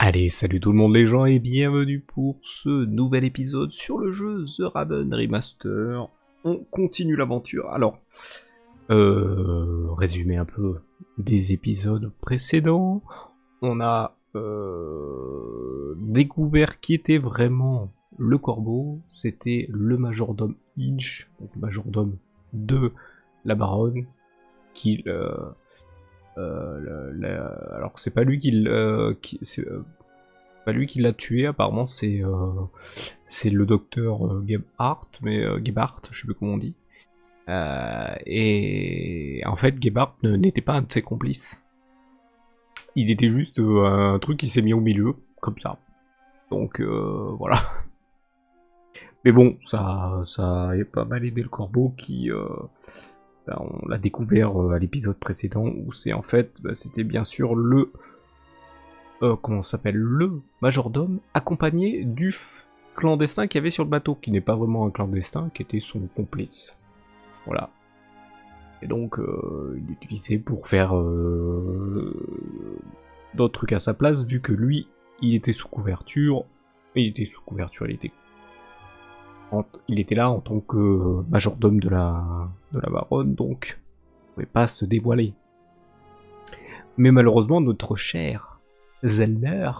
Allez, salut tout le monde les gens et bienvenue pour ce nouvel épisode sur le jeu The Raven Remastered. On continue l'aventure. Alors, résumé un peu des épisodes précédents. On a découvert qui était vraiment le corbeau. C'était le majordome Inch, donc le majordome de la baronne, qui... alors c'est pas lui pas lui qui l'a tué, apparemment c'est le docteur Gebhardt, Gebhardt, je sais plus comment on dit. Et en fait Gebhardt n'était pas un de ses complices. Il était juste un truc qui s'est mis au milieu, comme ça. Donc voilà. Mais bon, ça a pas mal aidé le corbeau qui... on l'a découvert à l'épisode précédent où c'est en fait, c'était bien sûr le comment ça s'appelle, le majordome accompagné du clandestin qu'il y avait sur le bateau, qui n'est pas vraiment un clandestin, qui était son complice. Voilà. Et donc il l'utilisait pour faire d'autres trucs à sa place, vu que lui, il était sous couverture, il était là en tant que majordome de la baronne, donc il pouvait pas se dévoiler. Mais malheureusement, notre cher Zellner,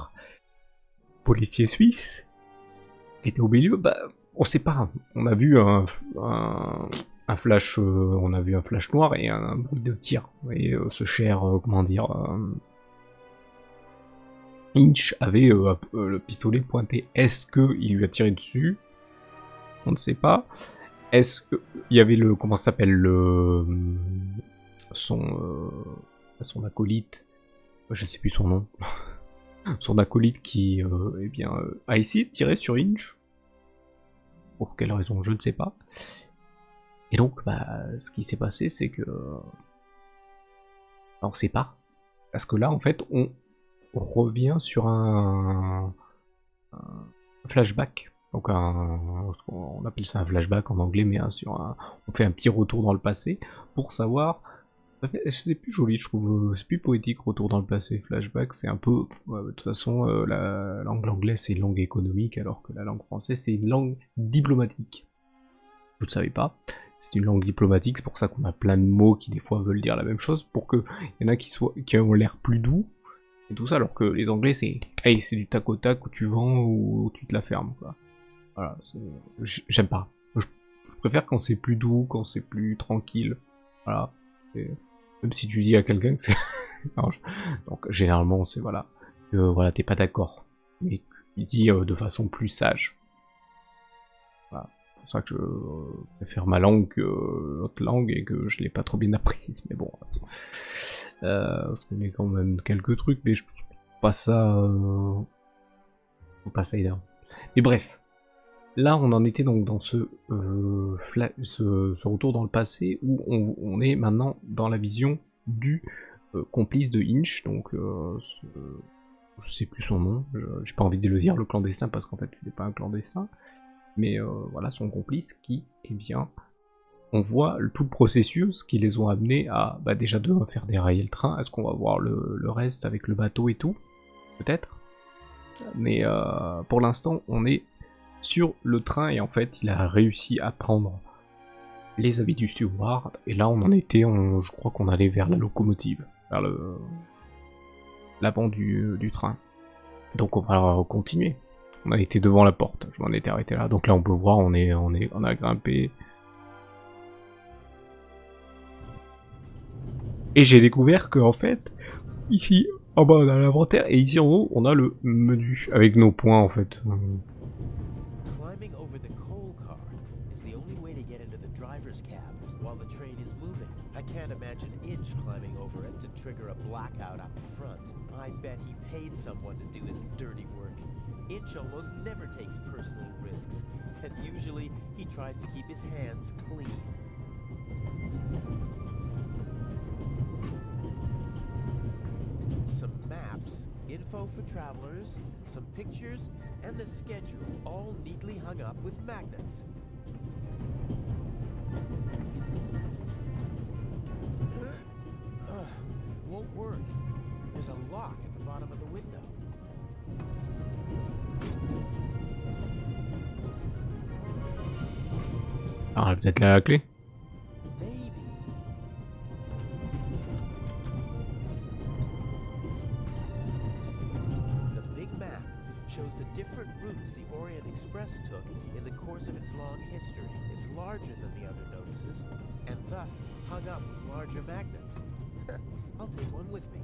policier suisse, était au milieu, on sait pas. On a vu un flash, on a vu un flash noir et un bruit de tir. Et ce cher, comment dire, Inch avait le pistolet pointé. Est-ce qu'il lui a tiré dessus? On ne sait pas. Est-ce qu'il y avait le... Comment ça s'appelle, son acolyte, je sais plus son nom, son acolyte qui a essayé de tirer sur Inch. Pour quelle raison, je ne sais pas. Et donc, ce qui s'est passé, c'est que... on ne sait pas. Parce que là, en fait, on revient sur un flashback. Donc on appelle ça un flashback en anglais, mais on fait un petit retour dans le passé pour savoir. C'est plus joli, je trouve. C'est plus poétique, retour dans le passé. Flashback, c'est un peu. De toute façon, la langue anglaise c'est une langue économique, alors que la langue française c'est une langue diplomatique. Vous ne savez pas. C'est une langue diplomatique, c'est pour ça qu'on a plein de mots qui des fois veulent dire la même chose, pour que y en a qui ont l'air plus doux et tout ça, alors que les Anglais c'est, hey, c'est du tac au tac où tu vends ou tu te la fermes, quoi. Voilà, j'aime pas. Je préfère quand c'est plus doux, quand c'est plus tranquille. Voilà. Même si tu dis à quelqu'un que c'est... Donc généralement c'est voilà. Voilà, t'es pas d'accord. Mais il dit de façon plus sage. Voilà. C'est pour ça que je préfère ma langue que l'autre langue et que je l'ai pas trop bien apprise. Mais bon. Je connais quand même quelques trucs, mais je trouve pas ça... pas ça énorme. Mais bref. Là, on en était donc dans ce retour dans le passé où on est maintenant dans la vision du complice de Inch, donc je sais plus son nom, j'ai pas envie de le dire le clandestin parce qu'en fait c'était pas un clandestin, mais voilà son complice qui, eh bien, on voit tout le processus qui les ont amenés à déjà de faire dérailler le train. Est-ce qu'on va voir le reste avec le bateau et tout? Peut-être. Mais pour l'instant, on est sur le train et en fait il a réussi à prendre les habits du steward et là on en était, je crois qu'on allait vers la locomotive, vers l'avant du train. Donc on va continuer. On a été devant la porte, je m'en étais arrêté là, donc là on peut voir on a grimpé. Et j'ai découvert que en fait, ici en bas on a l'inventaire et ici en haut on a le menu avec nos points en fait. Blackout up front. I bet he paid someone to do his dirty work. Inch almost never takes personal risks, and usually he tries to keep his hands clean. Some maps, info for travelers, some pictures, and the schedule, all neatly hung up with magnets. Won't work. There's a lock at the bottom of the window. Ah, peut-être la clé. Maybe. The big map shows the different routes the Orient Express took in the course of its long history. It's larger than the other notices, and thus hung up with larger magnets. I'll take one with me.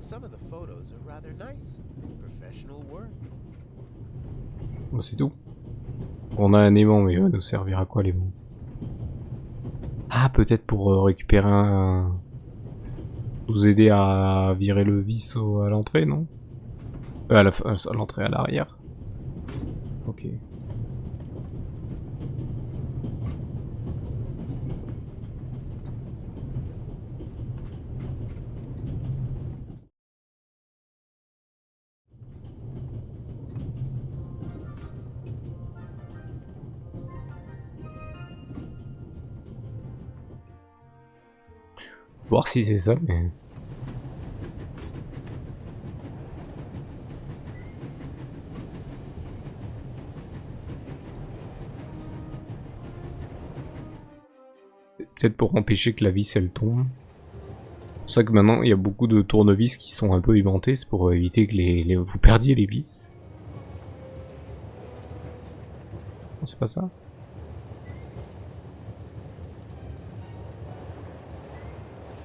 Some of the photos are rather nice. Professional work. Bon, c'est tout. On a un aimant, mais il va nous servir à quoi l'aimant? Ah, peut-être pour récupérer un... Nous aider à virer le vis à l'entrée, non? À l'entrée, à l'arrière. Ok. Voir si c'est ça, mais... Peut-être pour empêcher que la vis elle tombe. C'est pour ça que maintenant il y a beaucoup de tournevis qui sont un peu aimantés, c'est pour éviter que vous perdiez les vis. Non, c'est pas ça?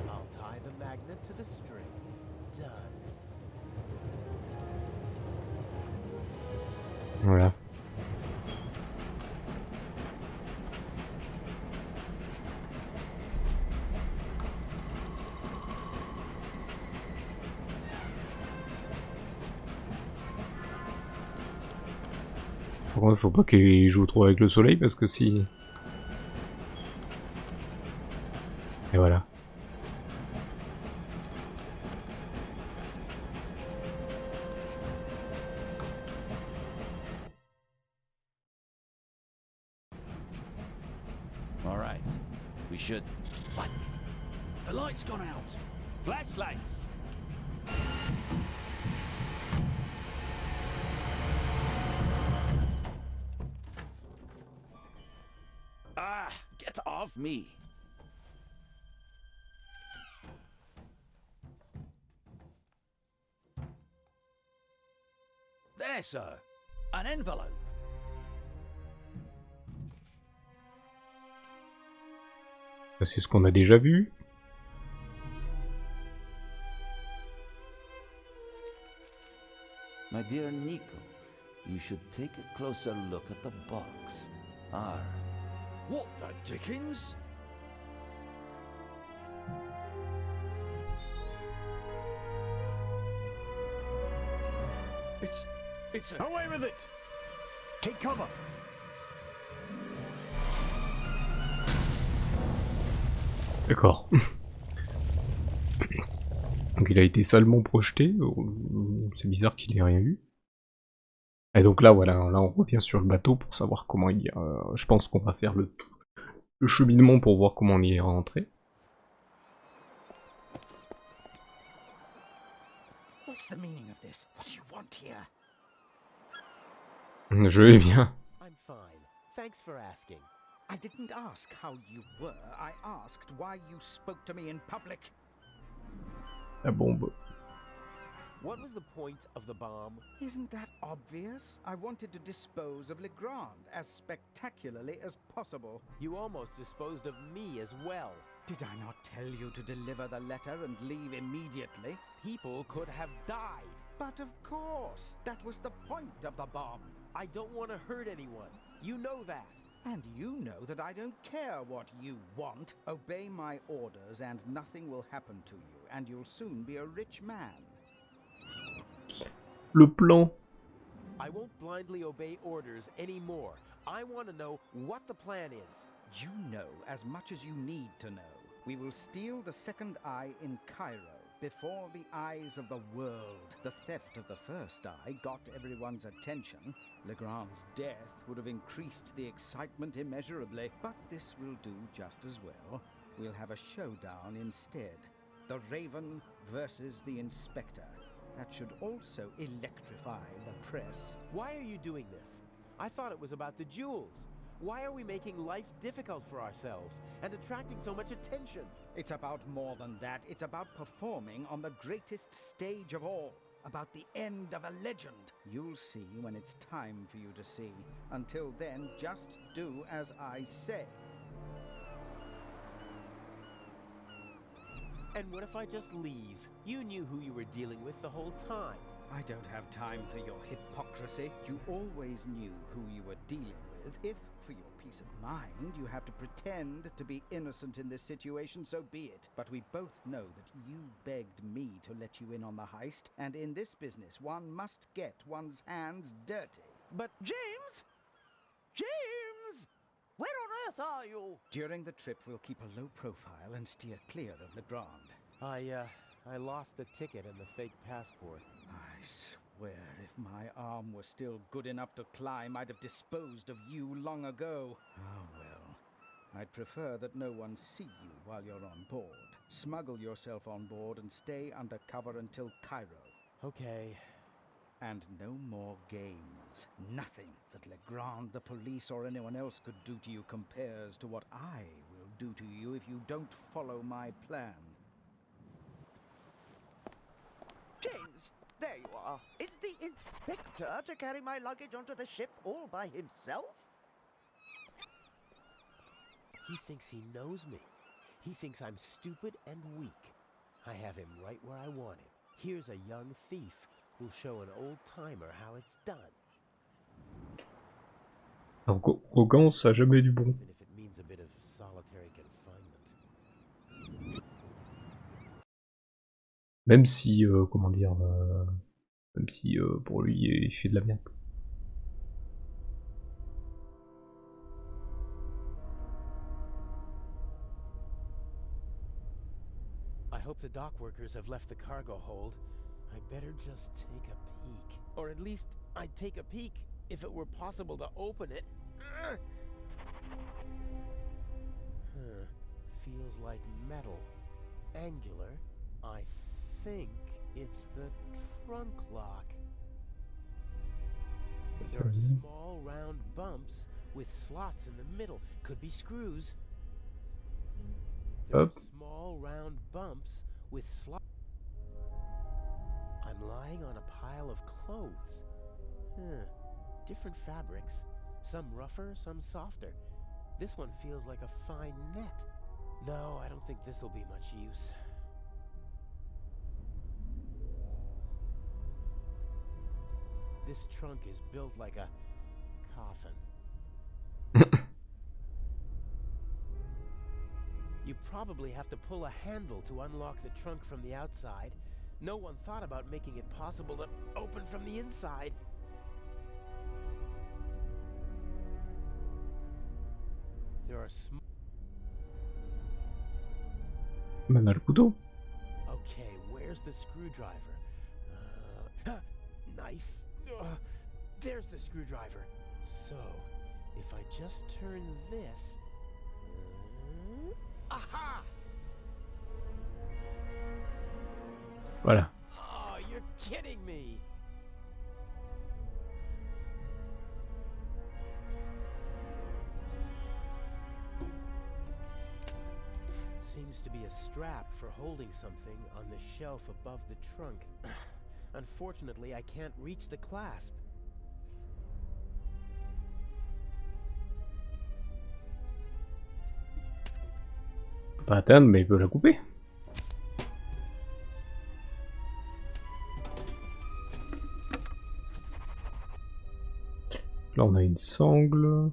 I'll tie the magnet to the string. Done. Voilà. Par contre, faut pas qu'il joue trop avec le soleil parce que si... Et voilà. All right. We should... What? The light's gone out. Flashlights! Ah, get off me. There, sir. An envelope. C'est ce qu'on a déjà vu. My dear Nico, you should take a closer look at the box. What the dickens? It's a... Away with it! Take cover! D'accord. Donc il a été salement projeté. C'est bizarre qu'il ait rien eu. Et donc là, voilà, là on revient sur le bateau pour savoir comment il y a... je pense qu'on va faire le cheminement pour voir comment on y est rentré. What's the meaning of this? What do you want here? Je vais bien. I'm fine. Thanks for asking. I didn't ask how you were. I asked why you spoke to me in public. La bombe. What was the point of the bomb? Isn't that obvious? I wanted to dispose of Legrand as spectacularly as possible. You almost disposed of me as well. Did I not tell you to deliver the letter and leave immediately? People could have died. But of course, that was the point of the bomb. I don't want to hurt anyone. You know that. And you know that I don't care what you want. Obey my orders and nothing will happen to you, and you'll soon be a rich man. Le plan. I won't blindly obey orders anymore. I want to know what the plan is. You know as much as you need to know. We will steal the second eye in Cairo, before the eyes of the world. The theft of the first eye got everyone's attention. Legrand's death would have increased the excitement immeasurably, but this will do just as well. We'll have a showdown instead. The Raven versus the Inspector. That should also electrify the press. Why are you doing this? I thought it was about the jewels. Why are we making life difficult for ourselves and attracting so much attention? It's about more than that. It's about performing on the greatest stage of all. About the end of a legend. You'll see when it's time for you to see. Until then, just do as I say. And what if I just leave? You knew who you were dealing with the whole time. I don't have time for your hypocrisy. You always knew who you were dealing with. If, for your peace of mind, you have to pretend to be innocent in this situation, so be it. But we both know that you begged me to let you in on the heist, and in this business, one must get one's hands dirty. But James? James! Where on earth are you? During the trip, we'll keep a low profile and steer clear of Legrand. I lost the ticket and the fake passport. I swear, if my arm were still good enough to climb, I'd have disposed of you long ago. Oh well. I'd prefer that no one see you while you're on board. Smuggle yourself on board and stay under cover until Cairo. Okay. And no more games. Nothing that Legrand, the police, or anyone else could do to you compares to what I will do to you if you don't follow my plan. James, there you are. Is the inspector to carry my luggage onto the ship all by himself? He thinks he knows me. He thinks I'm stupid and weak. I have him right where I want him. Here's a young thief who'll show an old-timer how it's done. Arrogance, ça a jamais du bon. Even if it means a bit of solitary confinement. Même si, comment dire, même si pour lui il fait de la merde. I hope the dock workers have left the cargo hold. I better just take a peek. Or at least I'd take a peek if it were possible to open it. Feels like metal. Angular. I think it's the trunk lock. There are small round bumps with slots in the middle. Could be screws. There are small round bumps with slots. I'm lying on a pile of clothes. Different fabrics. Some rougher, some softer. This one feels like a fine net. No, I don't think this'll be much use. This trunk is built like a coffin. You probably have to pull a handle to unlock the trunk from the outside. No one thought about making it possible to open from the inside. There are Même à le couteau. Okay, where's the screwdriver? Knife. There's the screwdriver. So, if I just turn this... aha! Voilà. Oh, you're kidding me! Seems to be a strap for holding something on the shelf above the trunk. Unfortunately, I can't reach the clasp. Pas atteindre, mais il peut la couper. Là, on a une sangle.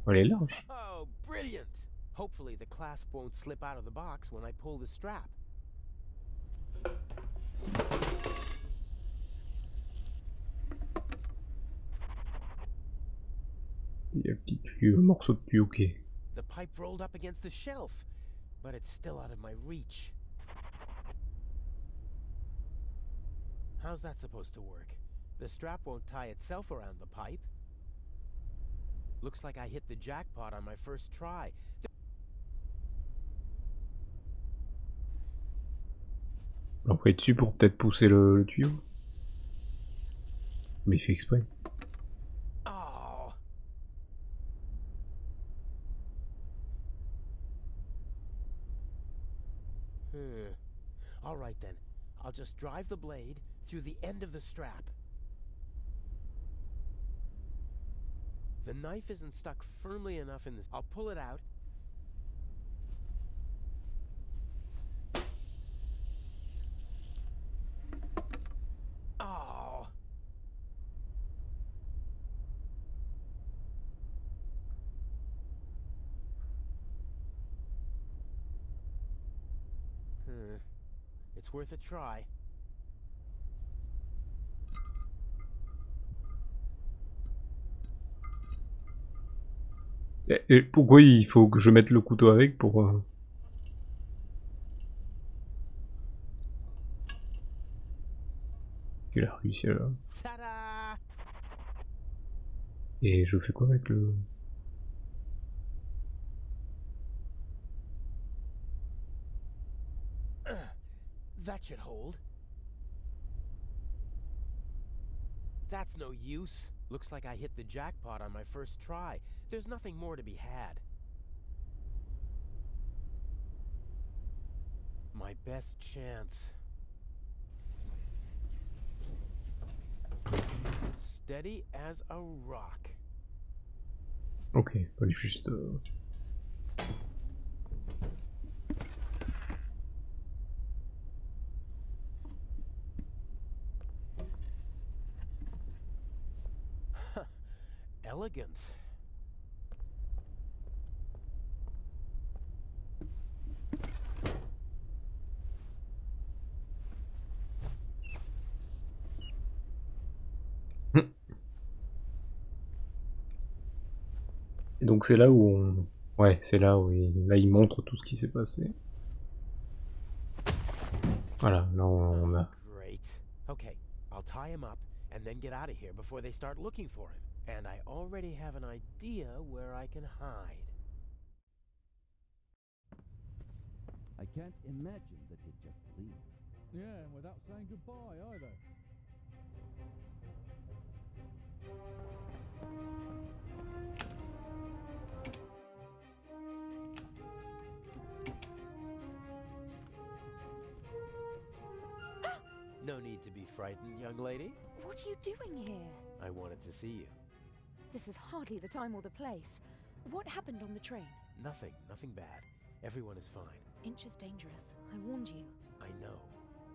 Elle est large. Oh, brilliant! Hopefully the clasp won't slip out of the box when I pull the strap. Il y a un petit tuyau, un morceau de tuyau qui est... The pipe rolled up against the shelf, but it's still out of my reach. How's that supposed to work? The strap won't tie itself around the pipe. Looks like I hit the jackpot on my first try. On va dessus pour peut-être pousser le tuyau. Mais il fait exprès. Oh. All right then. I'll just drive the blade through the end of the strap. The knife isn't stuck firmly enough in this. I'll pull it out. Oh. It's worth a try. Et pourquoi il faut que je mette le couteau avec pour... Il a réussi à... Ta-da! Et je fais quoi avec le... That should hold. That's no use. Looks like I hit the jackpot on my first try. There's nothing more to be had. My best chance. Steady as a rock. Ok, fallait juste... Elegant. Et donc c'est là où on... Ouais, c'est là où là, il montre tout ce qui s'est passé. Voilà, là on a... Great. Okay, I'll tie him up and then get out of here before they start looking for him. And I already have an idea where I can hide. I can't imagine that he'd just leave. Yeah, and without saying goodbye either. No need to be frightened, young lady. What are you doing here? I wanted to see you. This is hardly the time or the place. What happened on the train? Nothing bad. Everyone is fine. Inch is dangerous. I warned you. I know.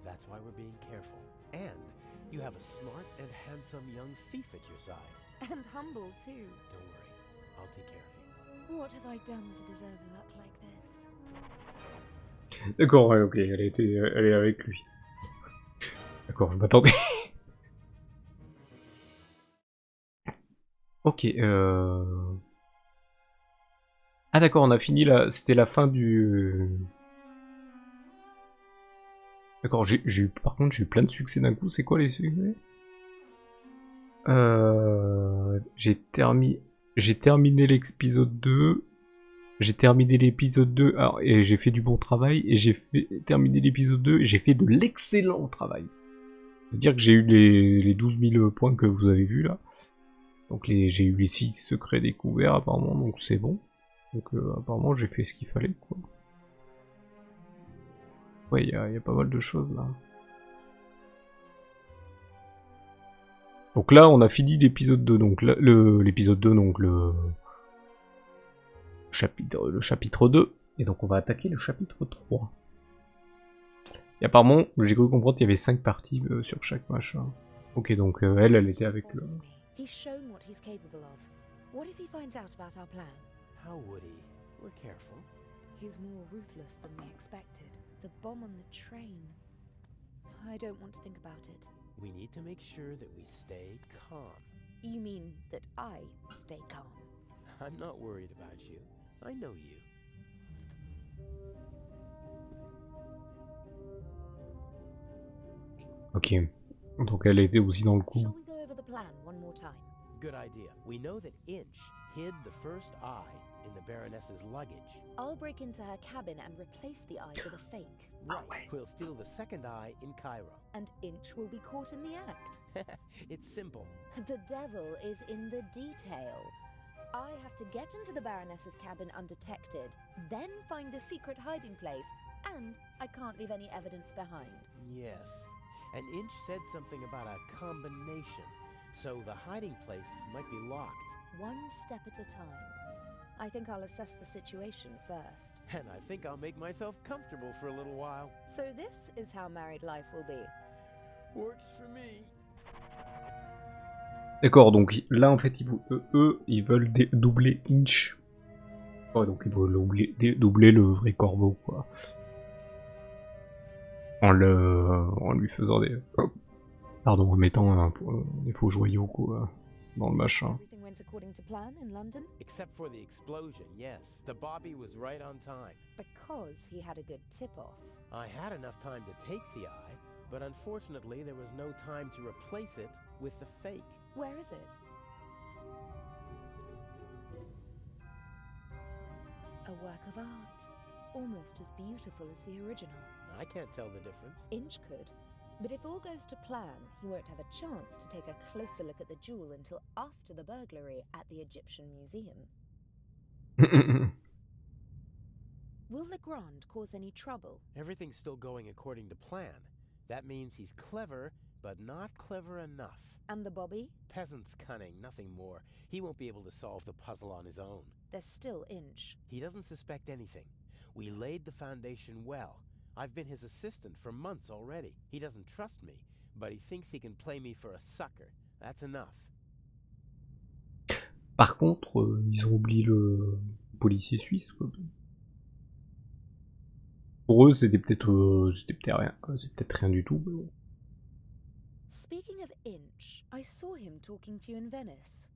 That's why we're being careful. And you have a smart and handsome young thief at your side. And humble, too. Don't worry. I'll take care of you. What have I done to deserve luck like this? D'accord, ouais, ok, elle est avec lui. D'accord, je m'attendais. Ok, Ah d'accord, on a fini là, c'était la fin du... D'accord, par contre j'ai eu plein de succès d'un coup, c'est quoi les succès? J'ai terminé l'épisode 2, j'ai terminé l'épisode 2, alors, et j'ai fait du bon travail, et j'ai terminé l'épisode 2, et j'ai fait de l'excellent travail. C'est-à-dire que j'ai eu les 12 000 points que vous avez vus là. Donc j'ai eu les 6 secrets découverts apparemment, donc c'est bon. Donc apparemment j'ai fait ce qu'il fallait quoi. Ouais, il y a pas mal de choses là. Donc là on a fini l'épisode 2, donc l'épisode 2, donc le chapitre 2. Et donc on va attaquer le chapitre 3. Et apparemment, j'ai cru comprendre qu'il y avait 5 parties sur chaque machin. Ok, donc elle était avec le... He's shown what he's capable of. What if he finds out about our plan? How would he? We're careful. He's more ruthless than we expected. The bomb on the train. I don't want to think about it. We need to make sure that we stay calm. You mean that I stay calm? I'm not worried about you. I know you. Ok. Donc elle était aussi dans le coup. Shall we go over the plan one more time? good idea. We know that Inch hid the first eye in the Baroness's luggage. I'll break into her cabin and replace the eye with a fake. Right. We'll steal the second eye in Cairo. And Inch will be caught in the act. It's simple. The devil is in the detail. I have to get into the Baroness's cabin undetected, then find the secret hiding place, and I can't leave any evidence behind. Yes. And Inch said something about a combination, so the hiding place might be locked. One step at a time. I think I'll assess the situation first. And I think I'll make myself comfortable for a little while. So this is how married life will be. Works for me. D'accord, donc là en fait ils veulent doubler Inch. Ouais, donc ils veulent doubler le vrai corbeau quoi. En lui faisant des... Pardon, en mettant des faux joyaux quoi, dans le machin. Everything went according to plan in London? Except for the explosion, yes. The Bobby was right on time. Because he had a good tip-off. I had enough time to take the eye, but unfortunately there was no time to replace it with the fake. Where is it? A work of art. Almost as beautiful as the original. I can't tell the difference. Inch could. But if all goes to plan, he won't have a chance to take a closer look at the jewel until after the burglary at the Egyptian Museum. Will Legrand cause any trouble? Everything's still going according to plan. That means he's clever, but not clever enough. And the Bobby? Peasant's cunning, nothing more. He won't be able to solve the puzzle on his own. There's still Inch. He doesn't suspect anything. We laid the foundation well. I've been his assistant for months already. He doesn't trust me, but he thinks he can play me for a sucker. That's enough. Par contre, ils ont oublié le policier suisse quoi. Pour eux, c'était peut-être rien. C'est peut-être rien du tout. Mais bon. Speaking of Inch, I saw him talking to you in Venice.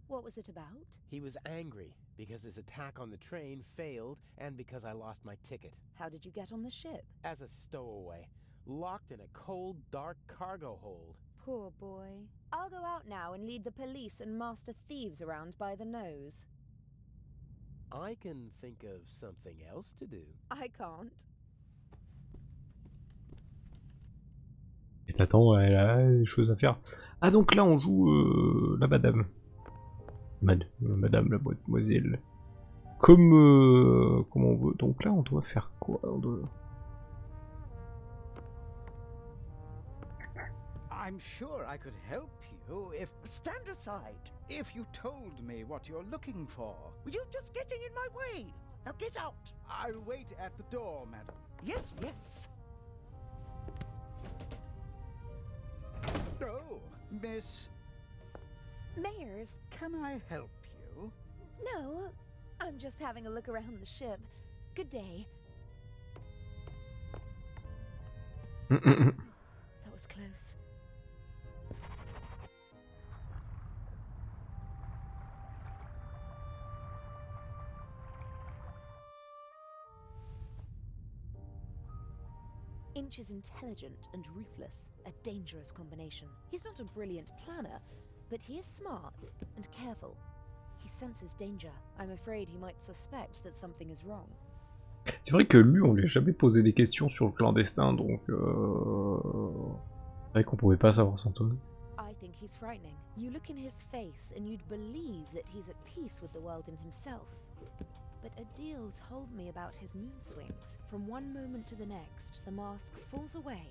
What was it about? He was angry because his attack on the train failed and because I lost my ticket. How did you get on the ship? As a stowaway, locked in a cold, dark cargo hold. Poor boy. I'll go out now and lead the police and master thieves around by the nose. I can think of something else to do. I can't. Et attends, elle a des choses à faire. Ah donc là on joue la madame. Madame la mademoiselle. Comme on veut. Donc là on doit faire quoi? I'm sure I could help you if... Stand aside. If you told me what you're looking for. You're just getting in my way. Now get out. I'll wait at the door, madam. Yes, yes. Oh, Miss... Mayors? Can I help you? No, I'm just having a look around the ship. Good day. That was close. Inch is intelligent and ruthless, a dangerous combination. He's not a brilliant planner, but he is smart and careful. He senses danger. I'm afraid he might suspect that something is wrong. C'est vrai que lui, on lui a jamais posé des questions sur le clandestin, donc c'est vrai qu'on pouvait pas savoir son ton. I think he's frightening. You look in his face and you'd believe that he's at peace with the world and himself. But Adil told me about his moon swings. From one moment to the next, the mask falls away,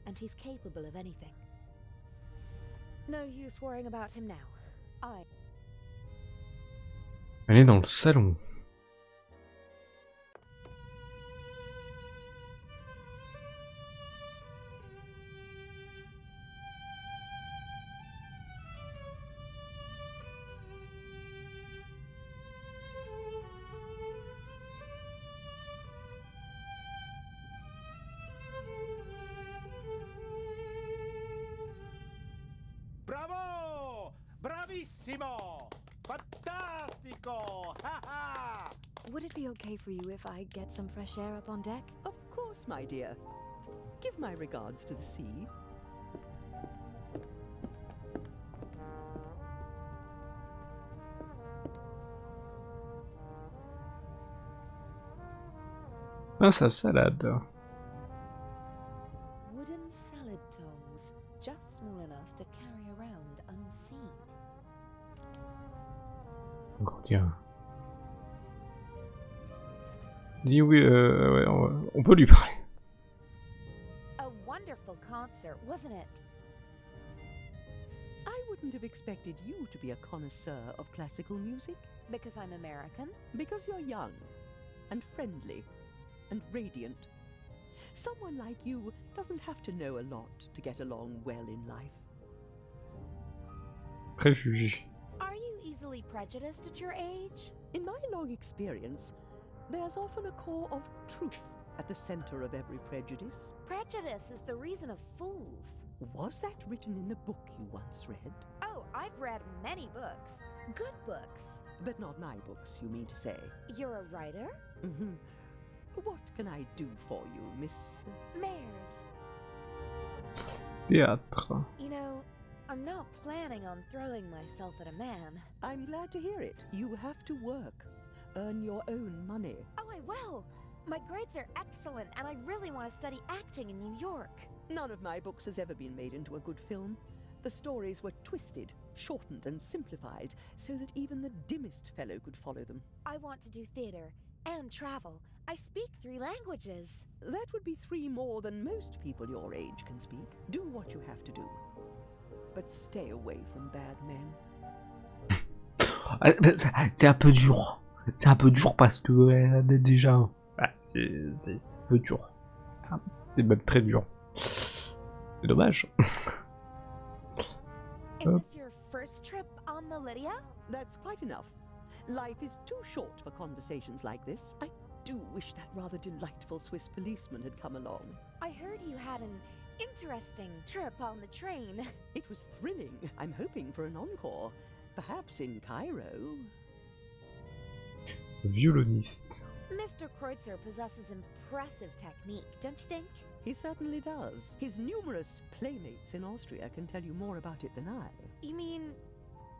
and he's capable of anything. No use worrying about him now. Elle est dans le salon. Bravo! Bravissimo! Fantastico! Ha ha! Would it be okay for you if I get some fresh air up on deck? Of course, my dear. Give my regards to the sea. Ah, sa salade. Wooden salad tongs, just small enough to carry around unseen. Encore tiens. Dis oui, ouais, on peut lui parler. A wonderful concert, wasn't it? I wouldn't have expected you to be a connoisseur of classical music. Because I'm American? Because you're young, and friendly, and radiant. Someone like you doesn't have to know a lot to get along well in life. Préjugé. Are you easily prejudiced at your age? In my long experience, there's often a core of truth at the center of every prejudice. Prejudice is the reason of fools. Was that written in the book you once read? Oh, I've read many books. Good books. But not my books, you mean to say? You're a writer? Mm-hmm. What can I do for you, Miss... Mares. Théâtre. You know, I'm not planning on throwing myself at a man. I'm glad to hear it. You have to work. Earn your own money. Oh, I will. My grades are excellent, and I really want to study acting in New York. None of my books has ever been made into a good film. The stories were twisted, shortened and simplified so that even the dimmest fellow could follow them. I want to do theater and travel. I speak 3 languages. That would be 3 more than most people your age can speak. Do what you have to do. But stay away from bad men. C'est un peu dur. C'est un peu dur parce que elle en a déjà un. Ah, c'est un peu dur. Enfin, c'est même très dur. C'est dommage. Is this your first trip on the Lydia? That's quite enough. Life is too short for conversations like this. I do wish that rather delightful Swiss policeman had come along. I heard you had an interesting trip on the train. It was thrilling. I'm hoping for an encore. Perhaps in Cairo. Violoniste. Mr. Kreutzer possesses impressive technique, don't you think? He certainly does. His numerous playmates in Austria can tell you more about it than I. You mean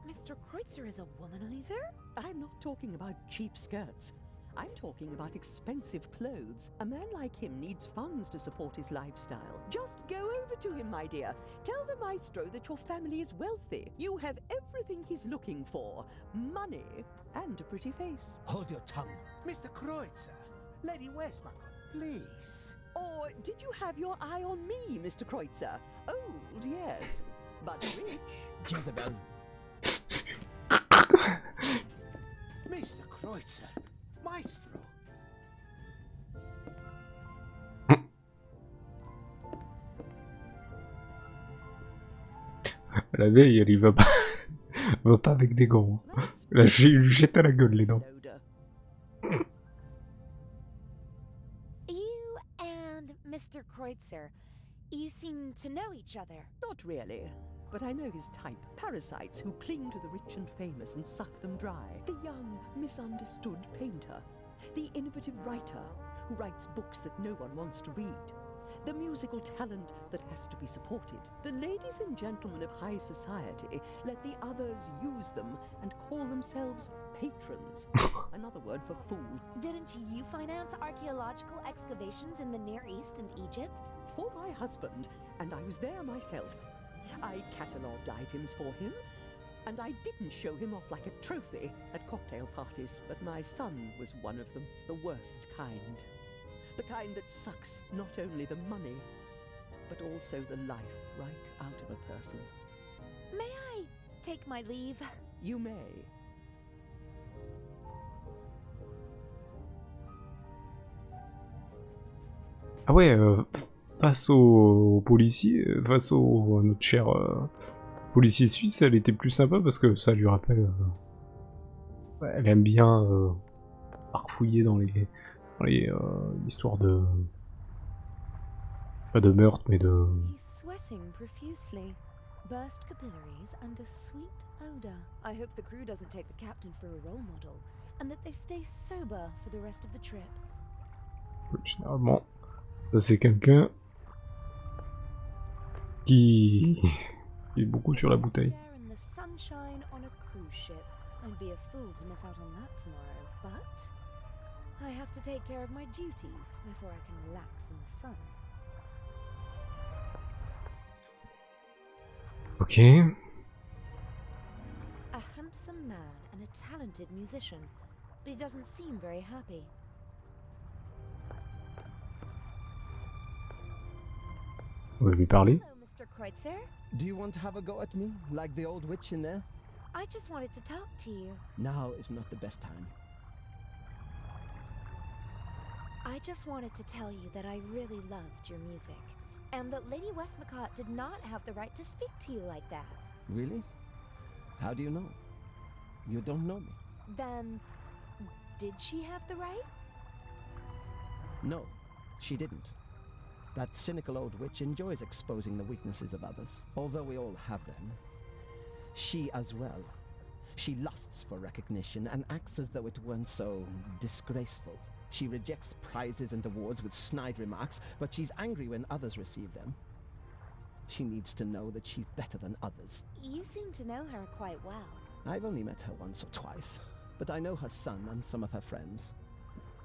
Mr. Kreutzer is a womanizer? I'm not talking about cheap skirts. I'm talking about expensive clothes. A man like him needs funds to support his lifestyle. Just go over to him, my dear. Tell the maestro that your family is wealthy. You have everything he's looking for. Money and a pretty face. Hold your tongue. Mr. Kreutzer, Lady Westmacott, please. Or did you have your eye on me, Mr. Kreutzer? Old, yes, but rich. Jezebel. Mr. Kreutzer, Maestro. La veille, il va pas, va pas avec des gants. Là, j'ai lui jeté à la gueule les dents. You and Mr. Kreutzer, you seem to know each other. Not really, but I know his type. Parasites who cling to the rich and famous and suck them dry. The young, misunderstood painter. The innovative writer who writes books that no one wants to read. The musical talent that has to be supported. The ladies and gentlemen of high society let the others use them and call themselves patrons. Another word for fool. Didn't you finance archaeological excavations in the Near East and Egypt? For my husband, and I was there myself. I catalogued items for him, and I didn't show him off like a trophy at cocktail parties, but my son was one of them, the worst kind. The kind that sucks not only the money, but also the life right out of a person. May I take my leave? You may. Ah ouais, face au policier, face au notre cher policier suisse, elle était plus sympa parce que ça lui rappelle... elle aime bien farfouiller dans les histoires de... pas de meurtre, mais de... He's sweating profusely. Burst capillaries and a sweet odor. I hope the crew doesn't take the captain for a role model, and that they stay sober for the rest of the trip. Généralement, ça c'est quelqu'un qui est beaucoup sur la bouteille. Share in the sunshine on a cruise ship. I'd be a fool to miss out on that tomorrow, but I have to take care of my duties before I can relax in the sun. Ok. A handsome man and a talented musician, but he doesn't seem very happy. On va lui parler. Hello, Mr. Kreutzer. Do you want to have a go at me, like the old witch in there? I just wanted to talk to you. Now is not the best time. I just wanted to tell you that I really loved your music, and that Lady Westmacott did not have the right to speak to you like that. Really? How do you know? You don't know me. Then, did she have the right? No, she didn't. That cynical old witch enjoys exposing the weaknesses of others, although we all have them. She as well. She lusts for recognition and acts as though it weren't so disgraceful. She rejects prizes and awards with snide remarks, but she's angry when others receive them. She needs to know that she's better than others. You seem to know her quite well. I've only met her once or twice, but I know her son and some of her friends.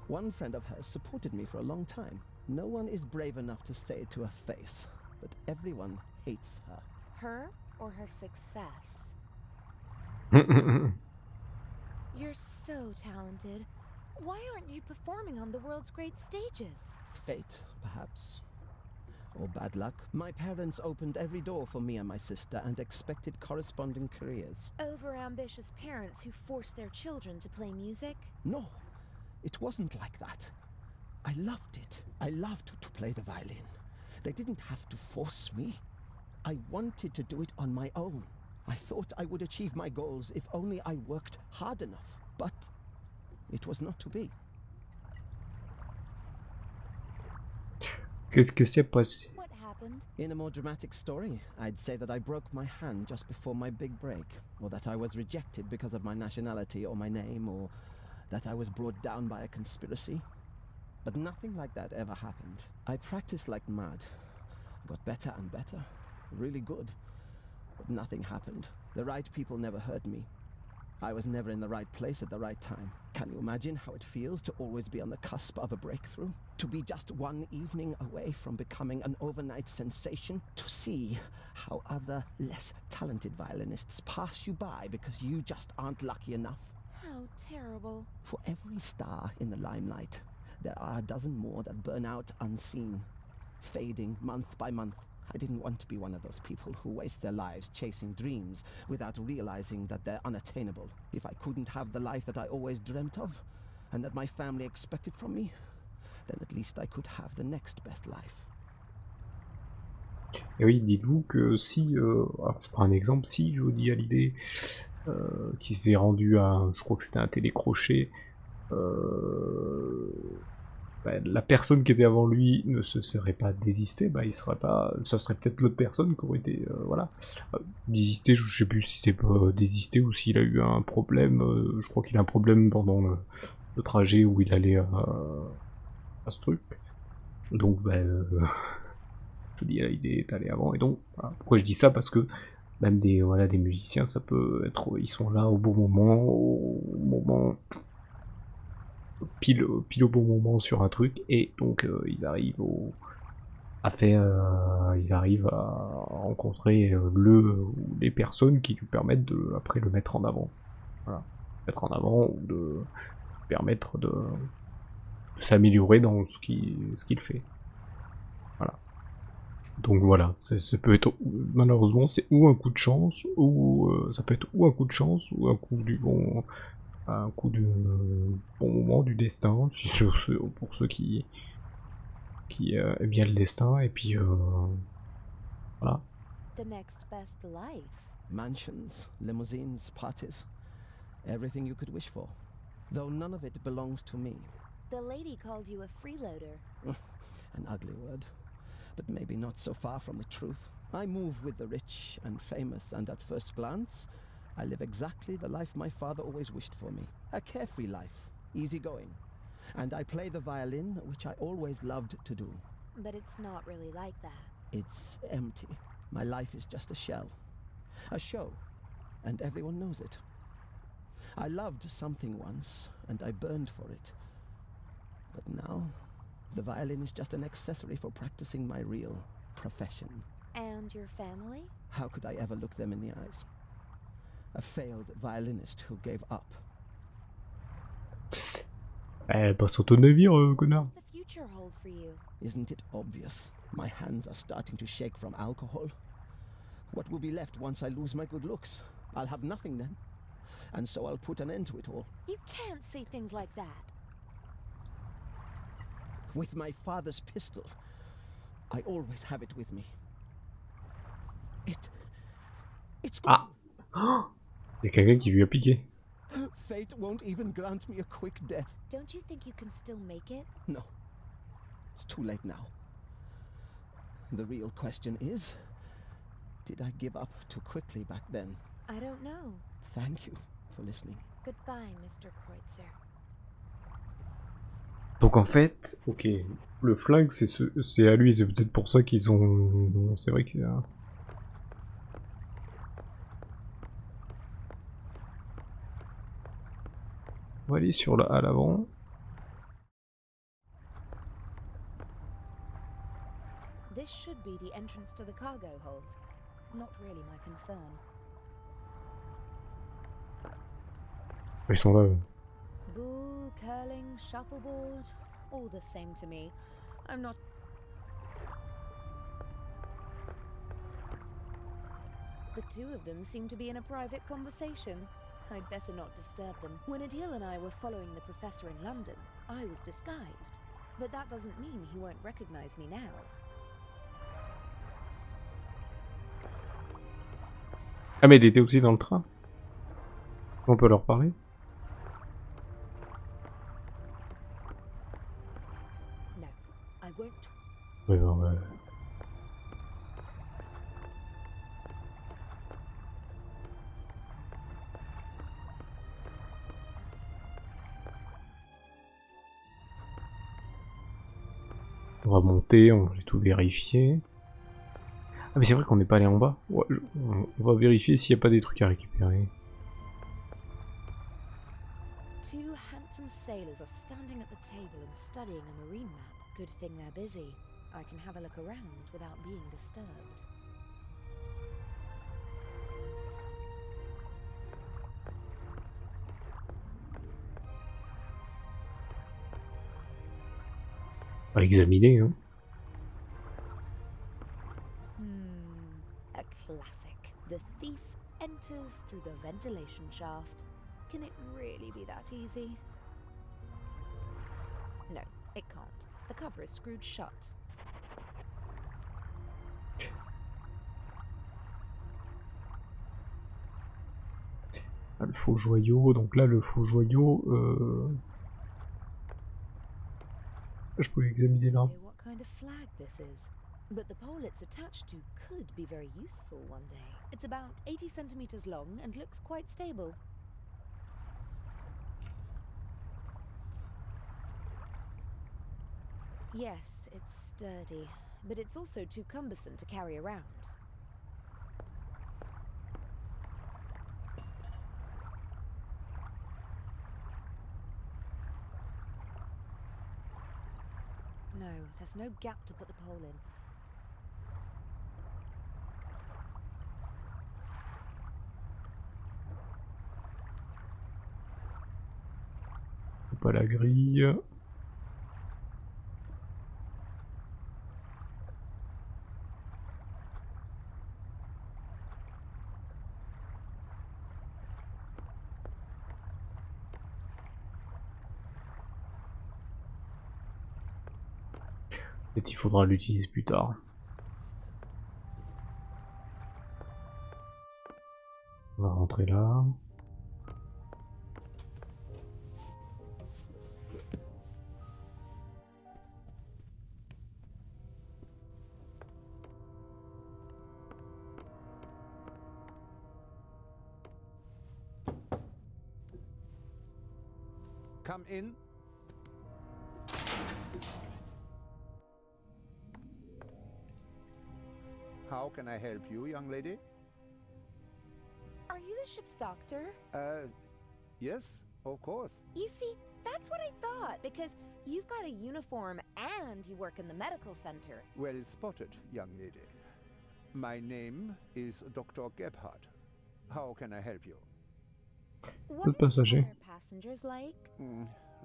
One friend of hers supported me for a long time. No one is brave enough to say it to her face, but everyone hates her. Her or her success? You're so talented. Why aren't you performing on the world's great stages? Fate, perhaps. Or bad luck. My parents opened every door for me and my sister and expected corresponding careers. Over-ambitious parents who force their children to play music? No, it wasn't like that. I loved it. I loved to play the violin. They didn't have to force me. I wanted to do it on my own. I thought I would achieve my goals if only I worked hard enough. But it was not to be. Qu'est-ce que c'est passé? What happened? In a more dramatic story, I'd say that I broke my hand just before my big break, or that I was rejected because of my nationality or my name, or that I was brought down by a conspiracy. But nothing like that ever happened. I practiced like mad. Got better and better. Really good. But nothing happened. The right people never heard me. I was never in the right place at the right time. Can you imagine how it feels to always be on the cusp of a breakthrough? To be just one evening away from becoming an overnight sensation? To see how other, less talented violinists pass you by because you just aren't lucky enough? How terrible. For every star in the limelight, there are a dozen more that burn out unseen, fading month by month. I didn't want to be one of those people who waste their lives chasing dreams without realizing that they're unattainable. If I couldn't have the life that I always dreamt of, and that my family expected from me, then at least I could have the next best life. Et oui, dites-vous que si, alors je prends un exemple, si Jodie Hallyday, qui s'est rendu à, je crois que c'était un télécrochet, la personne qui était avant lui ne se serait pas désistée, il serait pas, ça serait peut-être l'autre personne qui aurait été, voilà, désisté. Je sais plus si c'est pas désisté ou s'il a eu un problème. Je crois qu'il a un problème pendant le trajet où il allait à ce truc. Donc, je dis l'idée est allée avant. Et donc, voilà. Pourquoi je dis ça? Parce que même des musiciens, ça peut être, ils sont là au bon moment. Pile au bon moment sur un truc, et donc ils arrivent à rencontrer les personnes qui lui permettent de après le mettre en avant. Voilà. Mettre en avant ou de permettre de s'améliorer dans ce qu'il fait. Voilà. Donc voilà, ça peut être, malheureusement, c'est ou un coup de chance, ou ça peut être ou un coup de chance, ou un coup du bon. Un coup de bon moment du destin, pour ceux qui aiment bien le destin, et puis voilà. The next best life. Mansions, limousines, parties, everything you could wish for. Though none of it belongs to me. The lady called you a freeloader. An ugly word, but maybe not so far from the truth. I move with the rich and famous, and at first glance, I live exactly the life my father always wished for me. A carefree life, easygoing. And I play the violin, which I always loved to do. But it's not really like that. It's empty. My life is just a shell. A show, and everyone knows it. I loved something once, and I burned for it. But now, the violin is just an accessory for practicing my real profession. And your family? How could I ever look them in the eyes? A failed violinist who gave up. Eh, passe au ton navire, connard. What does the future hold for you? Isn't it obvious? My hands are starting to shake from alcohol. What will be left once I lose my good looks? I'll have nothing then. And so I'll put an end to it all. You can't say things like that. With my father's pistol, I always have it with me. It's Ah. Il y a quelqu'un qui lui a piqué. Fate won't even grant me a quick death. Don't you think you can still make it? No. It's too late now. The real question is, did I give up too quickly back then? I don't know. Thank you for listening. Goodbye, Mr. Kreutzer. Donc en fait, ok, le flingue c'est à lui, c'est peut-être pour ça qu'ils ont... C'est vrai qu'il y a... On va aller sur à l'avant. This should be the entrance to the cargo hold. Not really my concern. Ils sont là. Bull, curling, shuffleboard, all the same to me. I'm not... The two of them seem to be in a private conversation. I'd better not disturb them. When Adil and I were following the professor in London, I was disguised. But that doesn't mean he won't recognize me now. Ah mais il était aussi dans le train. On peut leur parler. No, I won't. Ouais, ouais. On va monter, on va tout vérifier. Ah mais c'est vrai qu'on n'est pas allé en bas. Ouais, on va vérifier s'il n'y a pas des trucs à récupérer. Two handsome sailors are standing at the table and studying a marine map. Good thing they're busy. I can have a look around without being disturbed. On va examiner, hein. A classic. The thief enters through the ventilation shaft. Can it really be that easy? No, it can't. The cover is screwed shut. Ah, le faux joyau, donc là le faux joyau, je pouvais examiner là. What kind of flag this is? But the pole it's attached to could be very useful one day. It's about 80 centimeters long and looks quite stable. Yes, it's sturdy, but it's also too cumbersome to carry around. No, there's no gap to put the pole in. Pas la grille. Peut-être il faudra l'utiliser plus tard. On va rentrer là. Come in. How can I help you, young lady? Are you the ship's doctor? Yes? Of course. You see, that's what I thought, because you've got a uniform and you work in the medical center. Well spotted, young lady. My name is Dr. Gebhardt. How can I help you? What are passager. other passengers like?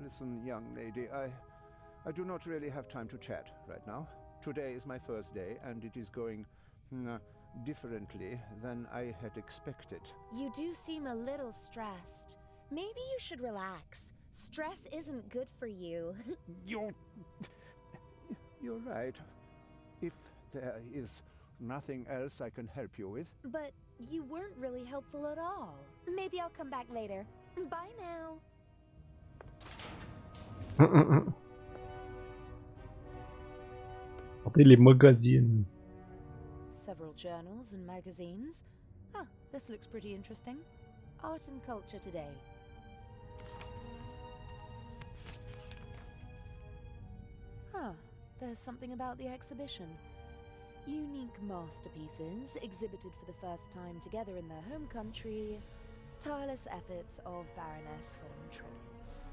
Listen, young lady, I do not really have time to chat right now. Today is my first day, and it is going differently than I had expected. You do seem a little stressed. Maybe you should relax. Stress isn't good for you. You're right. If there is nothing else I can help you with. But you weren't really helpful at all. Maybe I'll come back later. Bye now. Regardez les magazines. Several journals and magazines. Ah, this looks pretty interesting. Art and culture today. Huh, there's something about the exhibition. Unique masterpieces exhibited for the first time together in their home country. Tireless efforts of Baroness von Trebitz.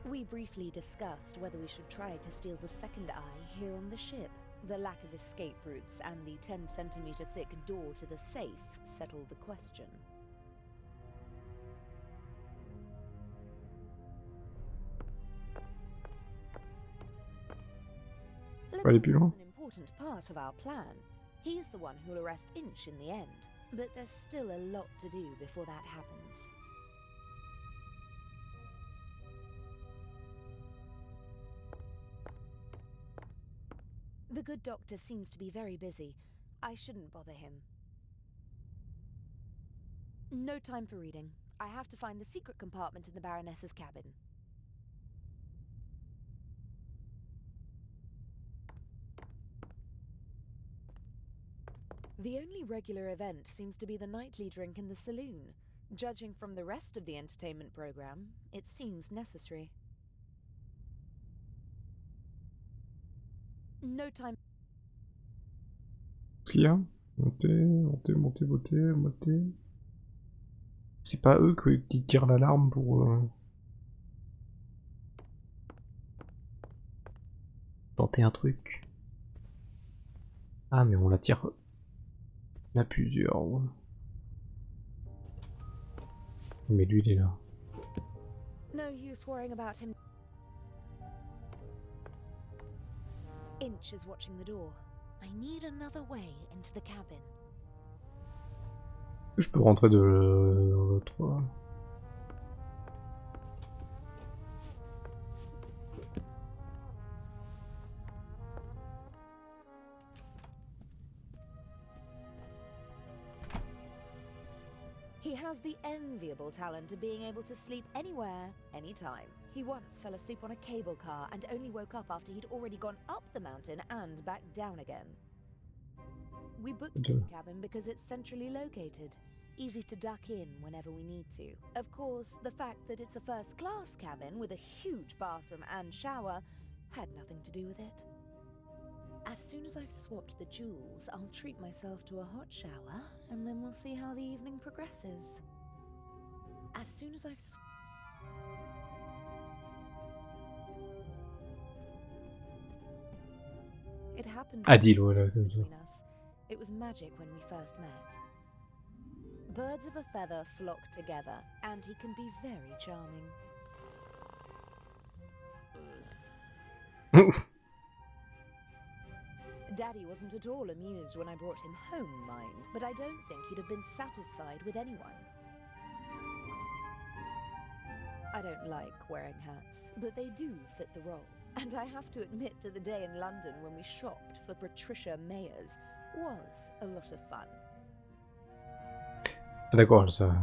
We briefly discussed whether we should try to steal the second eye here on the ship. The lack of escape routes and the 10-centimeter thick door to the safe settled the question. Aller plus loin. An important part of our plan. He's the one who'll arrest Inch in the end, but there's still a lot to do before that happens. The good doctor seems to be very busy. I shouldn't bother him. No time for reading. I have to find the secret compartment in the Baroness's cabin. The only regular event seems to be the nightly drink in the saloon. Judging from the rest of the entertainment program, it seems necessary. No time. Qu'est-ce qu'il y a? Montez. C'est pas eux qui tirent l'alarme pour tenter un truc. Ah, mais on la tire. Il y en a plusieurs. Ouais. Mais lui, il est là. No use worrying about him. Inch is watching the door. I need another way into the cabin. Je peux rentrer de l'autre. He has the enviable talent of being able to sleep anywhere, anytime. He once fell asleep on a cable car and only woke up after he'd already gone up the mountain and back down again. We booked this cabin because it's centrally located. Easy to duck in whenever we need to. Of course, the fact that it's a first-class cabin with a huge bathroom and shower had nothing to do with it. As soon as I've swapped the jewels, I'll treat myself to a hot shower, and then we'll see how the evening progresses. As soon as I've It happened between us. It was magic when we first met. Birds of a feather flock together, and he can be very charming. Daddy wasn't at all amused when I brought him home, mind, but I don't think he'd have been satisfied with anyone. I don't like wearing hats, but they do fit the role. And I have to admit that the day in London when we shopped for Patricia Mayers was a lot of fun. D'accord, ça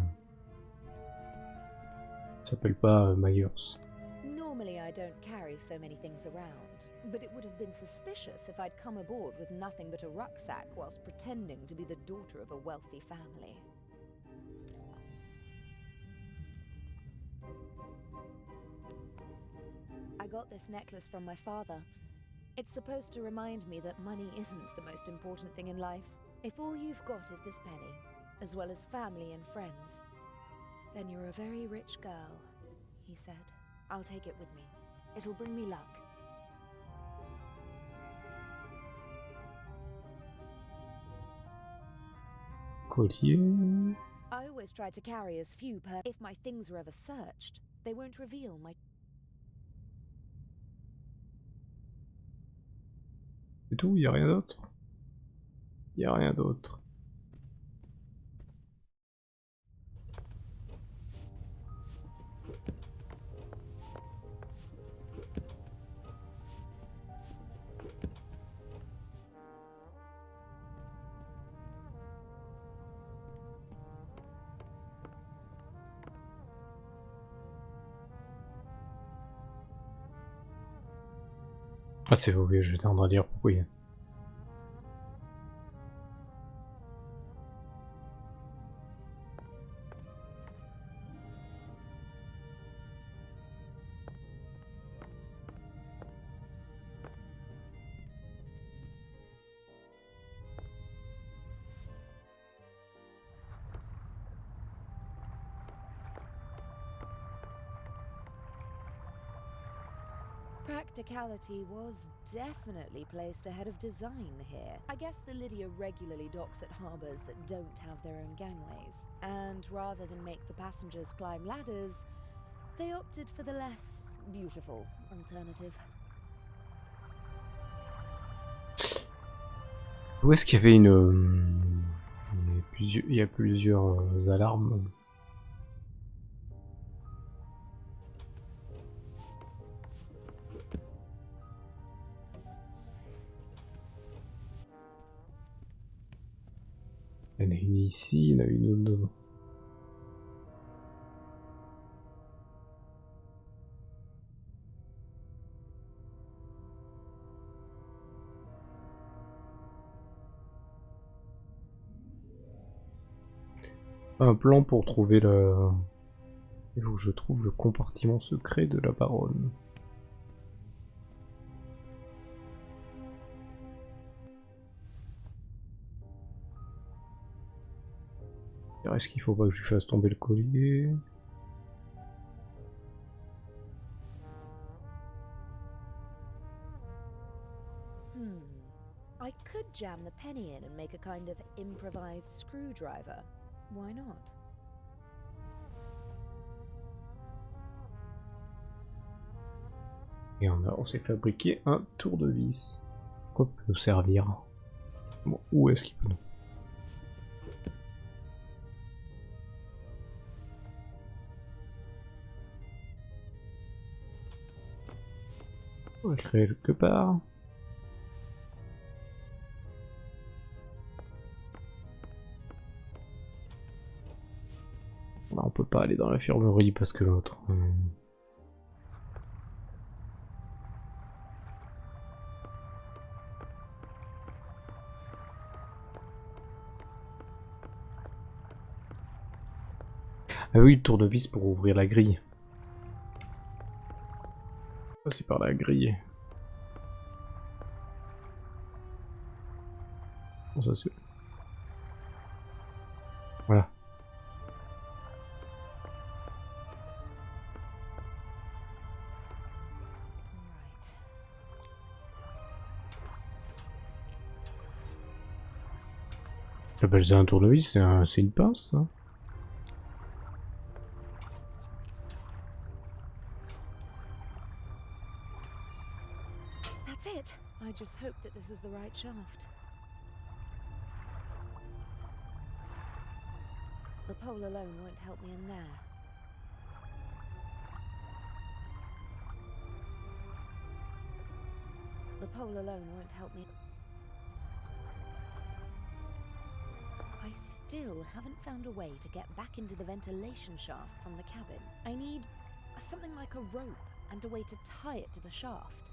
s'appelle pas Myers. Normally I don't carry so many things around, but it would have been suspicious if I'd come aboard with nothing but a rucksack whilst pretending to be the daughter of a wealthy family. I got this necklace from my father. It's supposed to remind me that money isn't the most important thing in life. If all you've got is this penny, as well as family and friends. Then you're a very rich girl, he said. I'll take it with me. It'll bring me luck. Collier. I always try to carry as few per... If my things are ever searched, they won't reveal my... C'est tout, y a rien d'autre? Y a rien d'autre. Ah c'est ok, j'étais en train de dire pourquoi il y a... Practicality was definitely placed ahead of design here. I guess the Lydia regularly docks at harbours that don't have their own gangways. And rather than make the passengers climb ladders, they opted for the less beautiful alternative. Où est-ce qu'il y avait une... Il y a plusieurs alarmes. Il y en a une ici, il y en a une autre. Un plan pour trouver le... Il faut que je trouve le compartiment secret de la baronne. Est-ce qu'il faut pas que je fasse tomber le collier? I could jam the penny in and make a kind of improvised screwdriver. Why not? Et on s'est fabriqué un tournevis. Quoi peut nous servir? Bon, où est-ce qu'il peut nous... On va créer quelque part. Là, on peut pas aller dans l'infirmerie parce que l'autre... Ah oui, le tournevis pour ouvrir la grille. C'est par la grille. Bon, ça c'est... Voilà. T'appelles ça un tournevis? C'est une pince, ça? That's it. I just hope that this is the right shaft. The pole alone won't help me in there. The pole alone won't help me. I still haven't found a way to get back into the ventilation shaft from the cabin. I need something like a rope and a way to tie it to the shaft.